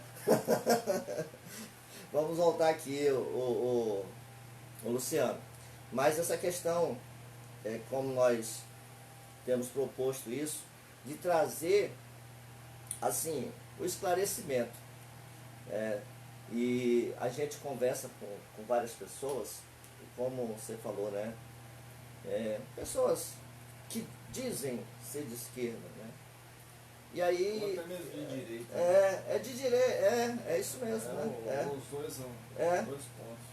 Vamos voltar aqui, o Luciano. Mas essa questão, como nós temos proposto isso, de trazer, assim, o esclarecimento. E a gente conversa com várias pessoas, como você falou, né? Pessoas que dizem ser de esquerda, né? E aí... Ou até mesmo de direita. É de direita, é isso mesmo, né? Os dois pontos.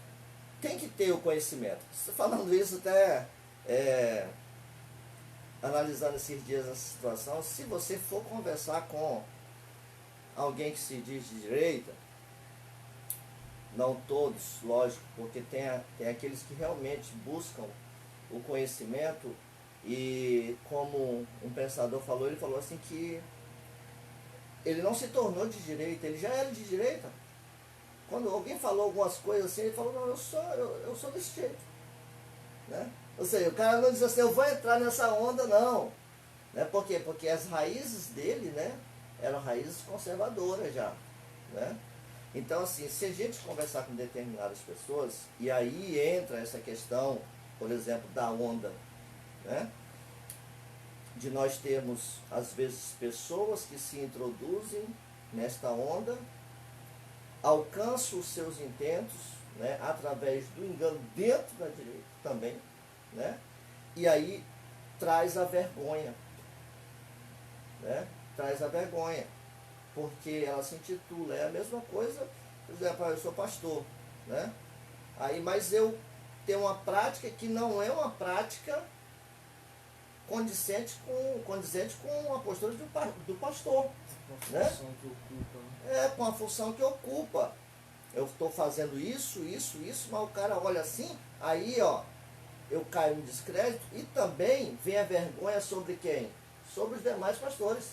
Tem que ter o conhecimento. Falando isso, até analisando esses dias essa situação, se você for conversar com alguém que se diz de direita, não todos, lógico, porque tem aqueles que realmente buscam o conhecimento, e como um pensador falou, ele falou assim que ele não se tornou de direita, ele já era de direita. Quando alguém falou algumas coisas assim, ele falou, não, eu sou desse jeito. Né? Ou seja, o cara não diz assim, eu vou entrar nessa onda, não. Né? Por quê? Porque as raízes dele, né, eram raízes conservadoras já. Né? Então, assim, se a gente conversar com determinadas pessoas, e aí entra essa questão, por exemplo, da onda, né? De nós termos, às vezes, pessoas que se introduzem nesta onda, alcançam os seus intentos, né, através do engano dentro da direita também, né, e aí traz a vergonha, né, traz a vergonha, porque ela se intitula, é a mesma coisa, por exemplo, eu sou pastor, né, aí, mas eu tenho uma prática que não é uma prática condizente com a postura do pastor. Com a função que ocupa. Né? Com a função que ocupa. Eu estou fazendo isso, mas o cara olha assim, aí eu caio no descrédito, e também vem a vergonha sobre quem? Sobre os demais pastores.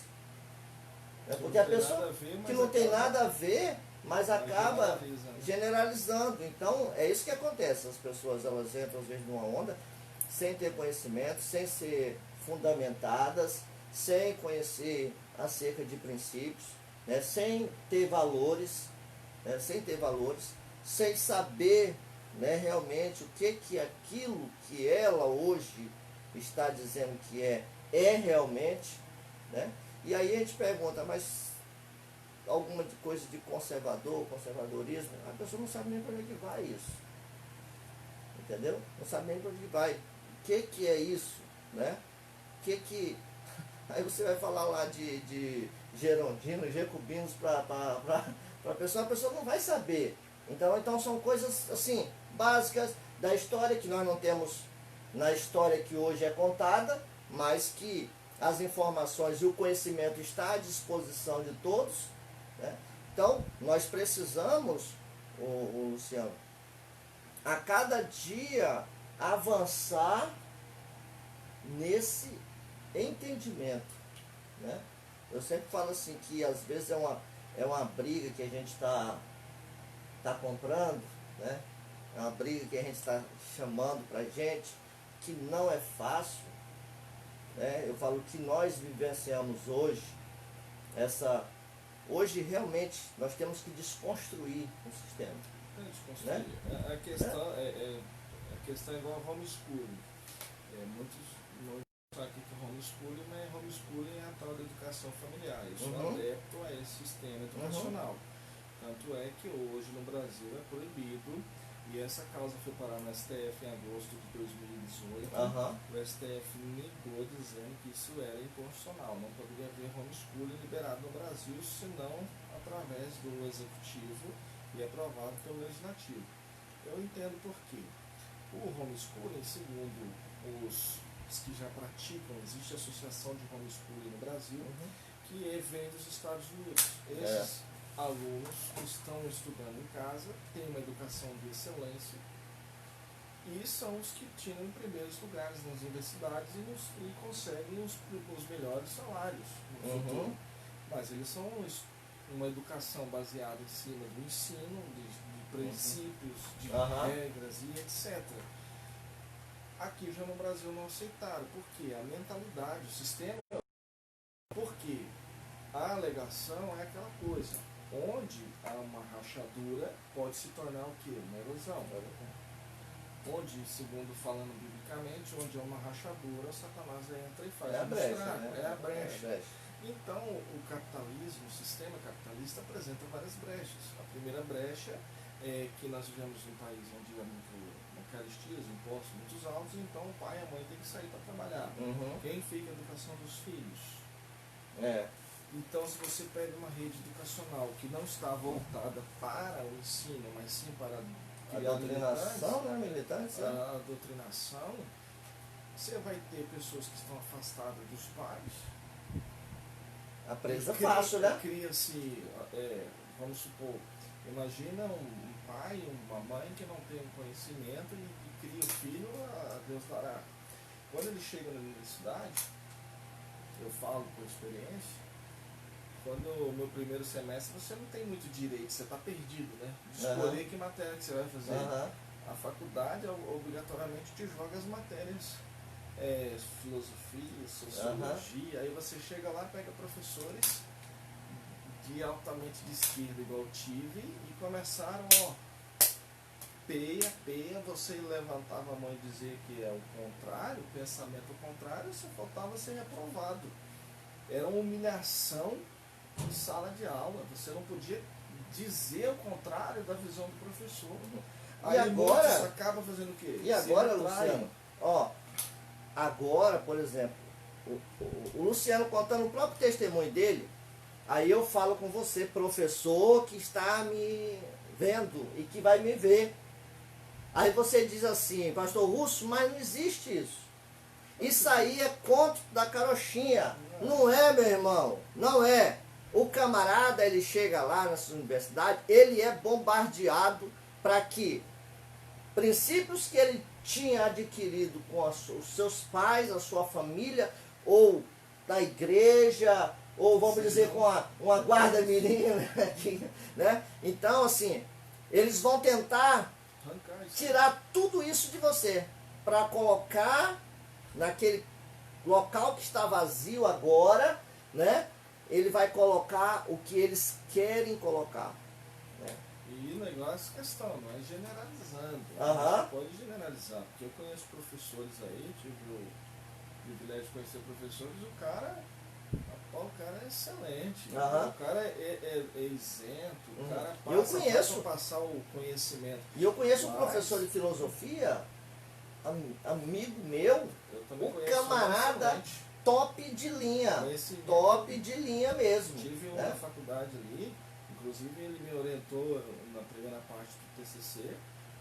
Porque a pessoa que não tem nada a ver, mas acaba generalizando. Então, é isso que acontece. As pessoas, elas entram às vezes numa onda, sem ter conhecimento, sem ser fundamentadas, sem conhecer acerca de princípios, né, sem ter valores, sem saber, né, realmente o que aquilo que ela hoje está dizendo que é realmente, né? E aí a gente pergunta, mas alguma coisa de conservadorismo, a pessoa não sabe nem para onde vai isso. Entendeu? Não sabe nem para onde vai. O que é isso? Né? Aí você vai falar lá de gerondinos, jacobinos para a pessoa não vai saber. Então são coisas assim, básicas da história, que nós não temos na história que hoje é contada, mas que as informações e o conhecimento está à disposição de todos. Né? Então, nós precisamos, o Luciano, a cada dia avançar nesse entendimento. Né? Eu sempre falo assim que às vezes é uma briga que a gente está comprando, né? É uma briga que a gente está chamando para a gente, que não é fácil, né? Eu falo que nós vivenciamos hoje, hoje realmente nós temos que desconstruir o sistema. Desconstruir. Né? A questão é igual a homeschooling. Muitos falam aqui que homeschooling, mas homeschooling é a tal da educação familiar. Eu sou adepto a esse sistema educacional. Tanto é que hoje no Brasil é proibido, e essa causa foi parar no STF em agosto de 2018. O STF negou dizendo que isso era inconstitucional, não poderia haver homeschooling liberado no Brasil, senão através do executivo e aprovado pelo legislativo. Eu entendo por quê. O homeschooling, segundo os que já praticam, existe a associação de homeschooling no Brasil, que vem dos Estados Unidos. Esses alunos que estão estudando em casa têm uma educação de excelência e são os que tiram primeiros lugares nas universidades e conseguem os melhores salários no futuro. Mas eles são uma educação baseada em cima do ensino, de princípios, de regras e etc. Aqui já no Brasil não aceitaram, porque a mentalidade, o sistema, porque a alegação é aquela coisa, onde há uma rachadura pode se tornar o quê? Uma erosão. Onde, segundo falando biblicamente, onde há uma rachadura, Satanás entra e faz a brecha, né? É a brecha. Então, o capitalismo, o sistema capitalista apresenta várias brechas. A primeira brecha é que nós vivemos num país onde há uma carestia, os impostos muito altos, então o pai e a mãe têm que sair para trabalhar. Quem fica a educação dos filhos? Então, se você pega uma rede educacional que não está voltada para o ensino, mas sim para a doutrinação, né, militante? A doutrinação, você vai ter pessoas que estão afastadas dos pais. A presa fácil, né? Cria-se, vamos supor, imagina um pai, uma mãe que não tem conhecimento e cria o filho, a Deus dará. Quando ele chega na universidade, eu falo por experiência, quando o meu primeiro semestre você não tem muito direito, você está perdido, né? De escolher que matéria que você vai fazer. A faculdade obrigatoriamente te joga as matérias, filosofia, sociologia, aí você chega lá, pega professores de altamente de esquerda igual eu tive e começaram, peia, você levantava a mão e dizer que é o contrário, o pensamento contrário, você faltava ser reprovado. Era uma humilhação em sala de aula, você não podia dizer o contrário da visão do professor. Aí agora acaba fazendo o quê? E agora, Luciano, agora, por exemplo, o Luciano contando o próprio testemunho dele, aí eu falo com você, professor que está me vendo e que vai me ver. Aí você diz assim, pastor Russo, mas não existe isso. Isso aí é conto da carochinha. Não é, meu irmão, não é. O camarada, ele chega lá nessa universidade, ele é bombardeado para que princípios que ele tinha adquirido com os seus pais, a sua família, ou da igreja, ou vamos dizer com uma guarda mirim, né? Então, assim, eles vão tentar tirar tudo isso de você, para colocar naquele local que está vazio agora, né? Ele vai colocar o que eles querem colocar. Né? E o negócio é questão, não é generalizando. Você pode generalizar, porque eu conheço professores aí, tive o privilégio de conhecer professores, o cara é excelente, o cara é isento, o cara passa para passar o conhecimento. E eu conheço um professor de filosofia, amigo meu, o camarada top de linha mesmo. Tive uma faculdade ali, inclusive ele me orientou na primeira parte do TCC,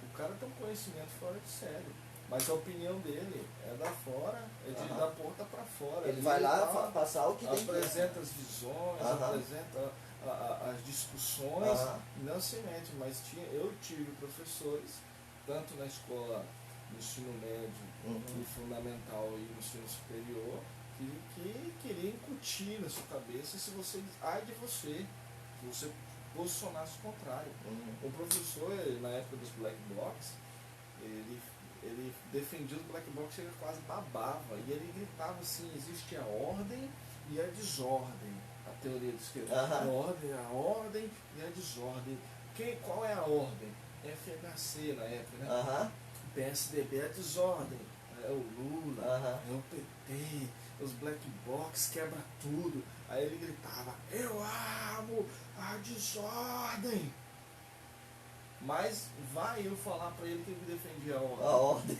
o cara tem um conhecimento fora de série, mas a opinião dele é da fora, é da porta para fora. Ele vai lá passar o que tem que apresenta as visões, apresenta as discussões, não se mete, mas eu tive professores, tanto na escola, no ensino médio, no fundamental e no ensino superior, que queria incutir na sua cabeça se você posicionasse o contrário. O professor, na época dos Black Blocs, ele ele defendia os black blocs, chega quase babava, e ele gritava assim, existe a ordem e a desordem, a teoria de esquerda. A ordem e a desordem. Qual é a ordem? FHC na época, né? PSDB é a desordem, é o Lula, é o PT, os black blocs quebra tudo. Aí ele gritava, eu amo a desordem. Mas vai eu falar pra ele que ele defendia a ordem. A ordem.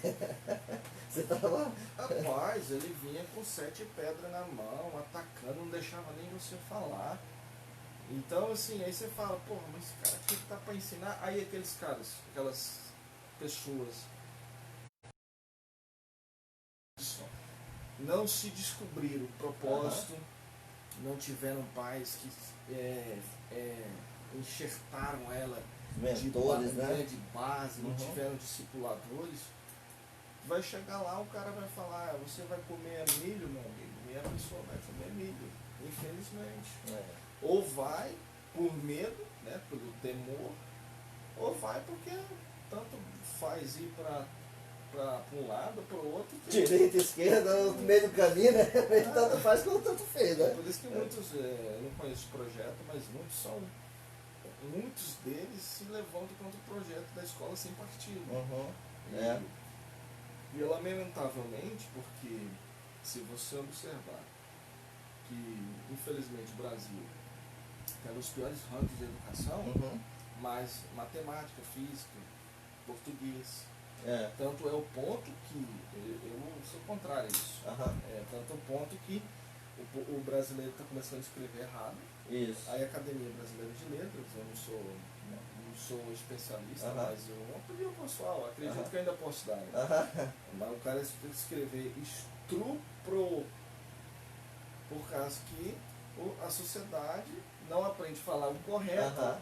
Você tava... Rapaz, ele vinha com 7 pedras na mão, atacando, não deixava nem você falar. Então, assim, aí você fala, porra, mas esse cara aqui tá pra ensinar. Aí aqueles caras, aquelas pessoas não se descobriram o propósito, não tiveram pais que enxertaram ela mentores, de base, não tiveram discipuladores. Vai chegar lá, o cara vai falar, você vai comer milho, meu amigo, e a pessoa vai comer milho, infelizmente. Ou vai por medo, né, pelo temor, ou vai porque tanto faz ir para um lado, para o outro. Direita, esquerda, no meio do caminho, né? Tanto faz como tanto fez, né? Por isso que muitos, eu não conheço o projeto, mas muitos deles se levantam contra o projeto da escola sem partido. E lamentavelmente, porque se você observar que infelizmente o Brasil é um dos piores rankings de educação, mas matemática, física, português, tanto é o ponto que, eu sou contrário a isso, tanto o ponto que o brasileiro está começando a escrever errado. Isso. Aí a Academia Brasileira de Letras, eu não sou especialista, mas eu opinião pessoal, acredito que eu ainda posso dar. Né? Mas o cara escrever estupro por causa que a sociedade não aprende a falar o correto.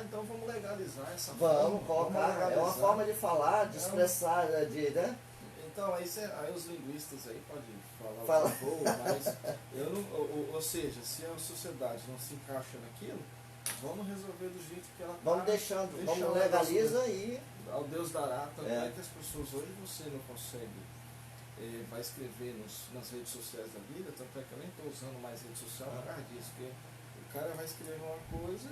Então vamos legalizar essa forma. Vamos colocar, é uma forma de falar, de expressar, né? Então, aí os linguistas aí podem falar o que for, mas eu não, ou seja, se a sociedade não se encaixa naquilo, vamos resolver do jeito que ela está. Vamos deixando, vamos legaliza e... Ao Deus dará, tanto é que as pessoas hoje você não consegue, vai escrever nas redes sociais da vida, tanto é que eu nem estou usando mais rede social por causa disso, porque o cara vai escrever uma coisa,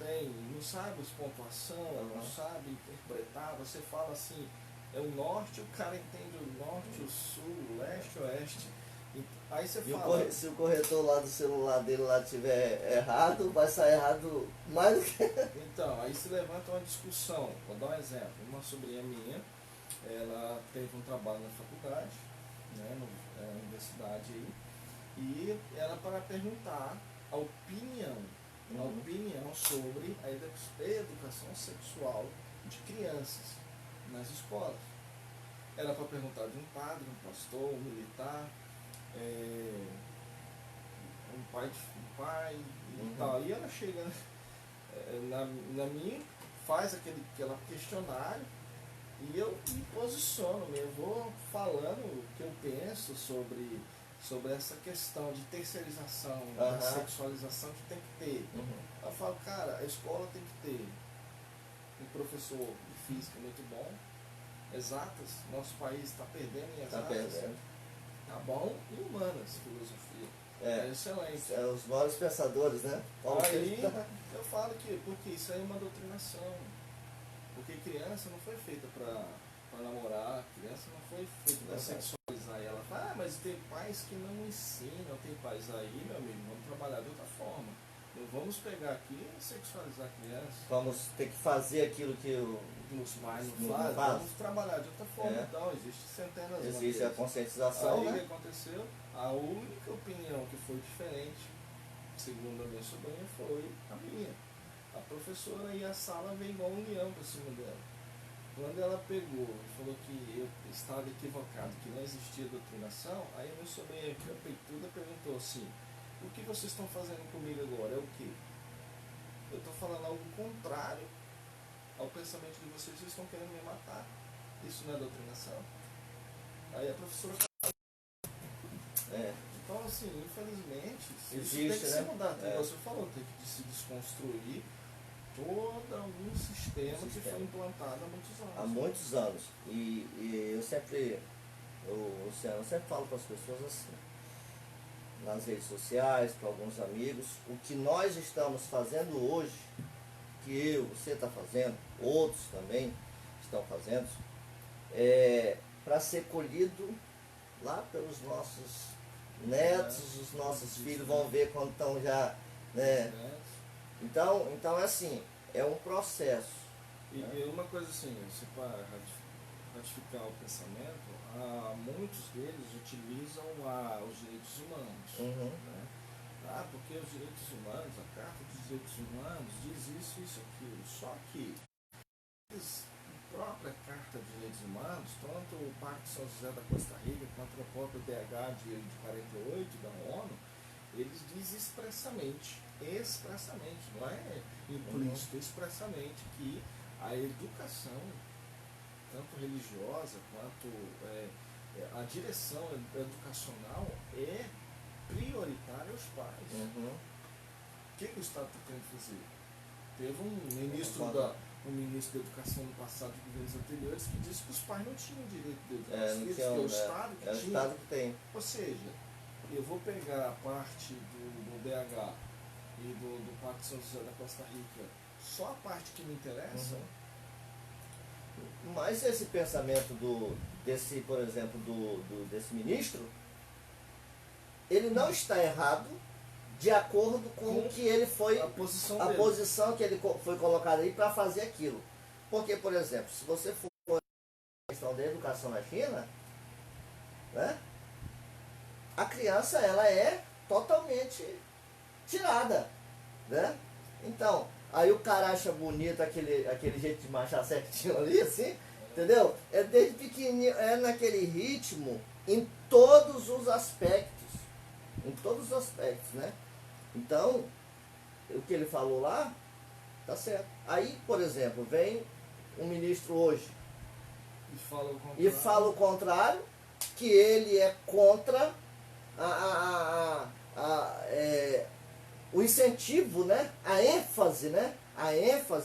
ele não sabe as pontuação, não sabe interpretar, você fala assim, é o norte, o cara entende o norte, o sul, o leste, o oeste. Aí você fala. Se o corretor lá do celular dele lá tiver errado, vai sair errado mais do que. Então, aí se levanta uma discussão. Vou dar um exemplo. Uma sobrinha minha, ela teve um trabalho na faculdade, né, na universidade aí, e ela para perguntar a opinião sobre a educação sexual de crianças nas escolas. Era para perguntar de um padre, um pastor, um militar, um pai e tal. E ela chega na minha, faz aquele questionário e eu me posiciono, eu vou falando o que eu penso sobre essa questão de terceirização, da sexualização que tem que ter. Eu falo, cara, a escola tem que ter um professor de física muito bom, exatas, nosso país está perdendo em exatas, tá bom, e humanas, filosofia, é excelente. Os maiores pensadores, né? Aí eu falo que, porque isso aí é uma doutrinação, porque criança não foi feita para namorar, criança não foi feita para sexualizar, e ela fala, mas tem pais que não ensinam, tem pais aí, meu amigo, vamos trabalhar de outra forma. Não vamos pegar aqui e sexualizar a criança. Vamos ter que fazer aquilo que os pais não fazem. Vamos trabalhar de outra forma. Então, existe centenas de maneiras. Existe a conscientização, aí, né? O que aconteceu? A única opinião que foi diferente, segundo a minha sobrinha, foi a minha. A professora e a sala veio igual um leão para cima dela. Quando ela pegou e falou que eu estava equivocado, que não existia doutrinação, aí a minha sobrinha, que é peituda, perguntou assim, o que vocês estão fazendo comigo agora? É o quê? Eu estou falando algo contrário ao pensamento de vocês estão querendo me matar. Isso não é doutrinação? Aí a professora... Então, assim, infelizmente, existe, isso tem que né? se mudar. Você falou, tem que se desconstruir, todo um sistema que foi implantado há muitos anos. Há muitos anos. E eu sempre, Luciano, eu sempre falo para as pessoas assim, nas redes sociais, para alguns amigos, o que nós estamos fazendo hoje, que você está fazendo, outros também estão fazendo, é para ser colhido lá pelos nossos netos, os nossos filhos vão ver quando estão já, né? Então é assim, é um processo. E uma coisa assim, se para ratificar o pensamento, muitos deles utilizam os direitos humanos. Né? Porque os direitos humanos, a Carta dos Direitos Humanos diz isso, isso, aquilo. Só que a própria Carta dos Direitos Humanos, tanto o Pacto de São José da Costa Rica quanto o próprio DH de 48 da ONU, eles dizem expressamente, não é implícito, expressamente que a educação, tanto religiosa quanto a direção educacional é prioritária aos pais. O que o Estado está querendo fazer? Teve um ministro da Educação no passado de governos anteriores que disse que os pais não tinham direito de educação. O Estado que tinha. O Estado que tem. Ou seja, eu vou pegar a parte do DH e do Pacto de São José da Costa Rica, só a parte que me interessa. Mas esse pensamento desse, por exemplo, desse ministro, ele não está errado de acordo com o que ele foi, a posição que ele foi colocado aí para fazer aquilo. Porque, por exemplo, se você for a questão da educação na China, né, a criança ela é totalmente tirada, né? Então, aí o cara acha bonito aquele jeito de marchar certinho ali, assim, entendeu? É desde pequenininho, é naquele ritmo, em todos os aspectos, né? Então, o que ele falou lá, tá certo. Aí, por exemplo, vem um ministro hoje e fala o contrário, que ele é contra o incentivo, né? A ênfase,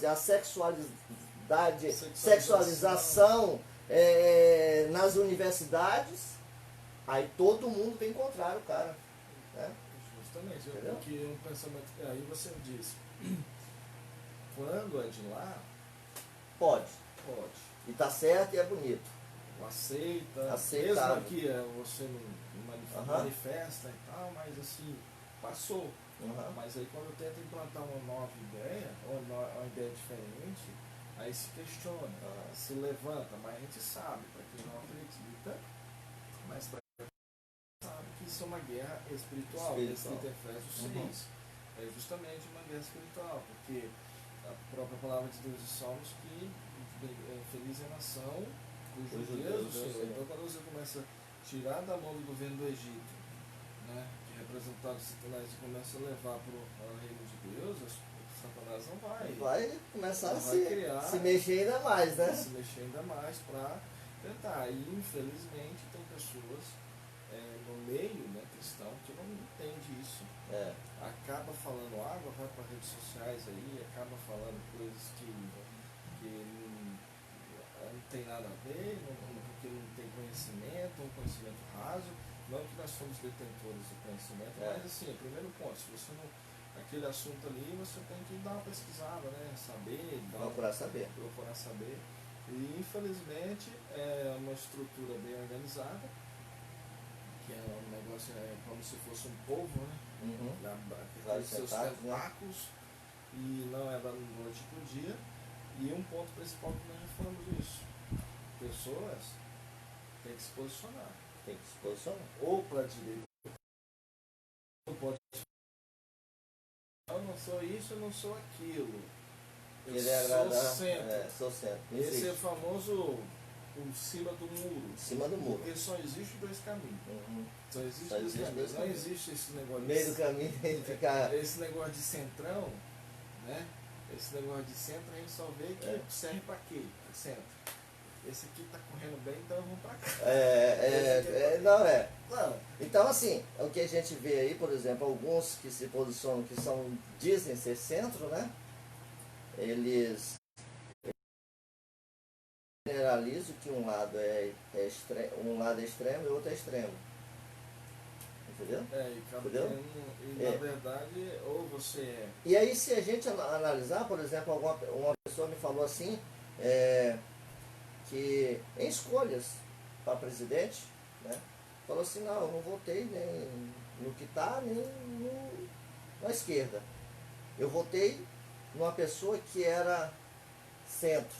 a sexualização nas universidades. Aí todo mundo vem contrário, cara. Né? Justamente, porque um pensamento. Aí você diz, quando é de lá, pode. E tá certo e é bonito. Aceita, aceitável. Mesmo que você não manifesta e tal, mas assim, passou. Mas aí quando tenta implantar uma nova ideia, ou uma ideia diferente, aí se questiona, se levanta, mas a gente sabe, para quem não acredita, mas para quem sabe que isso é uma guerra espiritual. Esse Efésios 6 é justamente uma guerra espiritual, porque a própria palavra de Deus diz Salmos que feliz é a nação cujo Deus é o Senhor. Então quando você começa a tirar da mão do governo do Egito, né, que representado Satanás, e começa a levar para o reino de Deus, Satanás não vai começar a se mexer ainda mais, né? Se mexer ainda mais para tentar. E infelizmente tem pessoas no meio, né, cristão que não entende isso. Acaba falando água, vai para redes sociais aí, acaba falando coisas que não tem nada a ver, porque não tem conhecimento, um conhecimento raso. Não que nós somos detentores do conhecimento, mas assim, o primeiro ponto, se você não. Aquele assunto ali, você tem que dar uma pesquisada, né? Procurar saber. E infelizmente é uma estrutura bem organizada, que é um negócio como se fosse um povo, né? Aqueles seus tentáculos, e não é da noite para o dia. E um ponto principal que nós já falamos isso. Pessoas têm que se posicionar. Ou para a direita. Não pode. Eu não sou isso, eu não sou aquilo. Eu sou centro. Esse é o famoso por cima do muro. Porque só existe dois caminhos. Só existe dois caminhos. Não existe esse negócio de meio do caminho tem que ficar. Esse negócio de centrão, né? Esse negócio de centro a gente só vê que serve para quê? Centro. Esse aqui tá correndo bem, então vamos para cá. Claro. Então, assim, o que a gente vê aí, por exemplo, alguns que se posicionam, dizem ser centro, né? eles generalizam que um lado é extremo e o outro é extremo. Entendeu? E acaba tendo, na verdade, ou você é... E aí, se a gente analisar, por exemplo, uma pessoa me falou assim, que em escolhas para presidente, né, falou assim, não, eu não votei nem no que está, nem na esquerda. Eu votei numa pessoa que era centro.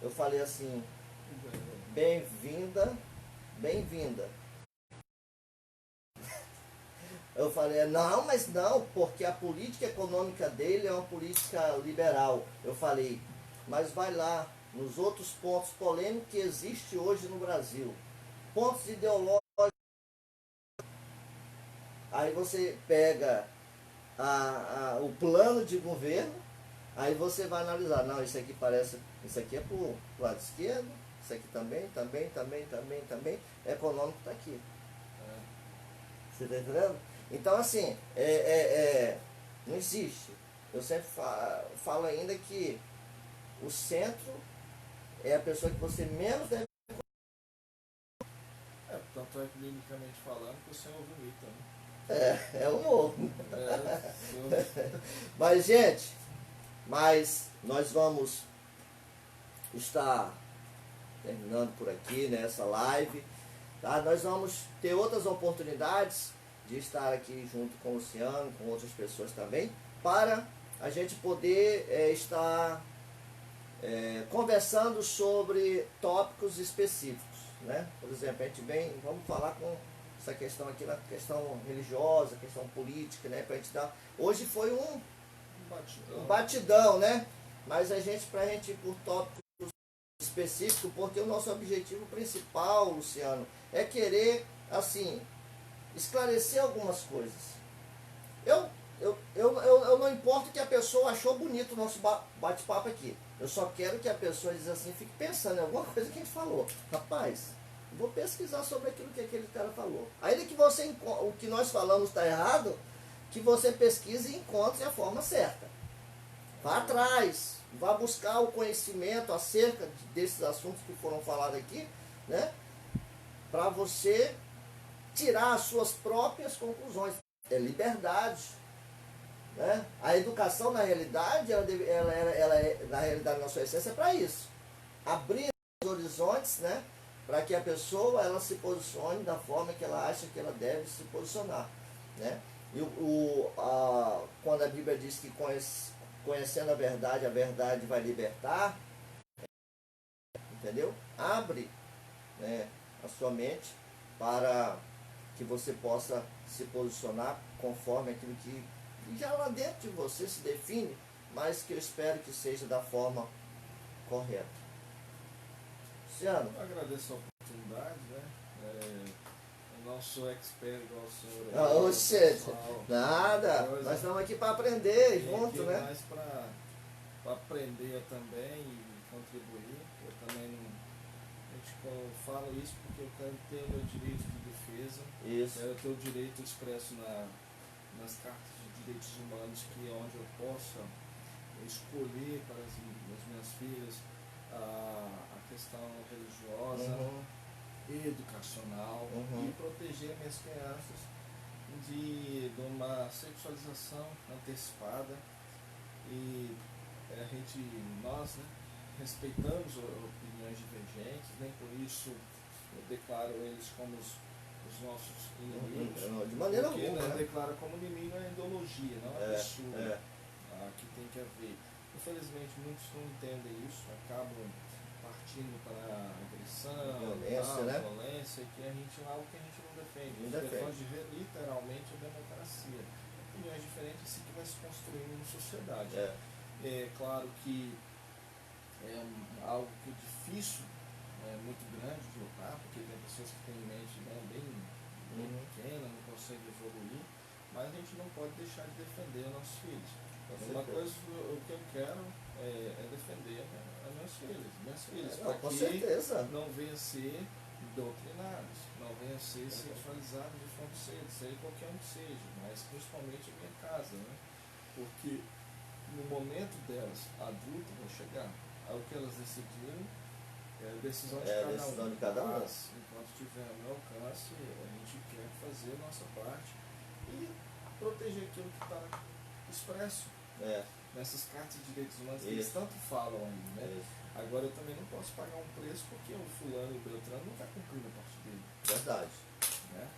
Eu falei assim, bem-vinda, bem-vinda. Eu falei, não, mas não, porque a política econômica dele é uma política liberal. Eu falei, mas vai lá, nos outros pontos polêmicos que existe hoje no Brasil. Pontos ideológicos. Aí você pega o plano de governo, aí você vai analisar, não, isso aqui é pro lado esquerdo, isso aqui também, econômico está aqui. Você está entendendo? Então, assim, não existe. Eu sempre falo ainda que o centro é a pessoa que você menos deve... Tanto é que, biblicamente falando, que o Senhor vomita, né? É o morro. Mas, gente, nós vamos estar terminando por aqui nessa live. Tá? Nós vamos ter outras oportunidades de estar aqui junto com o Luciano, com outras pessoas também, para a gente poder estar conversando sobre tópicos específicos. Né? Por exemplo, vamos falar com essa questão aqui, na questão religiosa, questão política, né? Pra gente dar... Hoje foi um batidão, né? Mas pra gente ir por tópicos específicos, porque o nosso objetivo principal, Luciano, é querer, assim, esclarecer algumas coisas. Eu não importo que a pessoa achou bonito o nosso bate-papo aqui. Eu só quero que a pessoa, diz assim, fique pensando em alguma coisa que a gente falou. Rapaz, vou pesquisar sobre aquilo que aquele cara falou. Ainda que o que nós falamos está errado, que você pesquise e encontre a forma certa. Vá atrás, vá buscar o conhecimento acerca desses assuntos que foram falados aqui, né? Para você tirar as suas próprias conclusões. É liberdade. Né? A educação, na realidade, na realidade, na sua essência, é para isso. Abrir os horizontes, né? Para que a pessoa ela se posicione da forma que ela acha que ela deve se posicionar. Né? E quando a Bíblia diz que conhecendo a verdade vai libertar, entendeu? Abre, né, a sua mente para que você possa se posicionar conforme aquilo que já lá dentro de você se define, mas que eu espero que seja da forma correta. Luciano? Eu agradeço a oportunidade, né? Eu não sou expert igual o Oxe, senhor. nada. Nós estamos aqui para aprender junto, né? Mais para aprender também e contribuir. Eu também eu falo isso porque eu quero ter o meu direito de defesa. Isso. Quero ter o direito expresso nas cartas de direitos humanos, que é onde eu possa escolher para as minhas filhas a questão religiosa, educacional, e proteger minhas crianças de uma sexualização antecipada. E nós, né, respeitamos opiniões divergentes, nem por isso eu declaro eles como os nossos inimigos. De maneira porque alguma, né? Declara como inimigo a ideologia, não a pessoa que tem que haver. Infelizmente, muitos não entendem isso, acabam partindo para a agressão, violência, que a gente lá o que a gente não defende. A gente defende literalmente a democracia. Opiniões diferentes, assim que vai se construindo na sociedade. É claro que é algo que é difícil, muito grande de lutar, porque tem pessoas que têm mente, né, bem pequena, não conseguem evoluir, mas a gente não pode deixar de defender os nossos filhos. Uma coisa, o que eu quero é defender as minhas filhas, para que não venham a ser doutrinados, não venham a ser sexualizados de forma cedo, seja qualquer um que seja, mas principalmente a minha casa, né? Porque no momento delas, adulto, vai chegar. Aí o que elas decidiram é decisão de cada um. Mas, enquanto estiver ao meu alcance, a gente quer fazer a nossa parte e proteger aquilo que está expresso nessas cartas de direitos humanos que eles tanto falam aí, né? Agora eu também não posso pagar um preço porque o fulano e o Beltrano não está cumprindo a parte dele. Verdade. Né?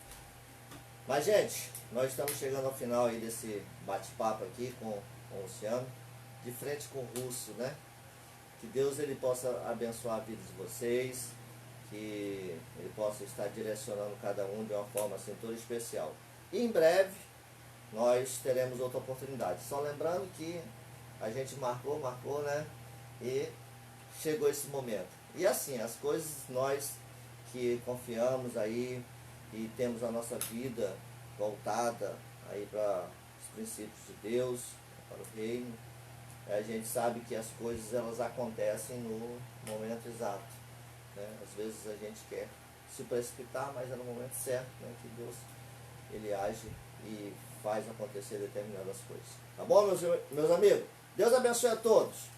Mas, gente, nós estamos chegando ao final aí desse bate-papo aqui com o Luciano, de frente com o Russo, né? Que Deus ele possa abençoar a vida de vocês, que ele possa estar direcionando cada um de uma forma assim toda especial. E em breve nós teremos outra oportunidade. Só lembrando que a gente marcou, né? E chegou esse momento. E assim, as coisas nós que confiamos aí e temos a nossa vida voltada aí para os princípios de Deus, para o reino, a gente sabe que as coisas elas acontecem no momento exato. Né? Às vezes a gente quer se precipitar, mas é no momento certo, né, que Deus ele age e faz acontecer determinadas coisas. Tá bom, meus amigos? Deus abençoe a todos.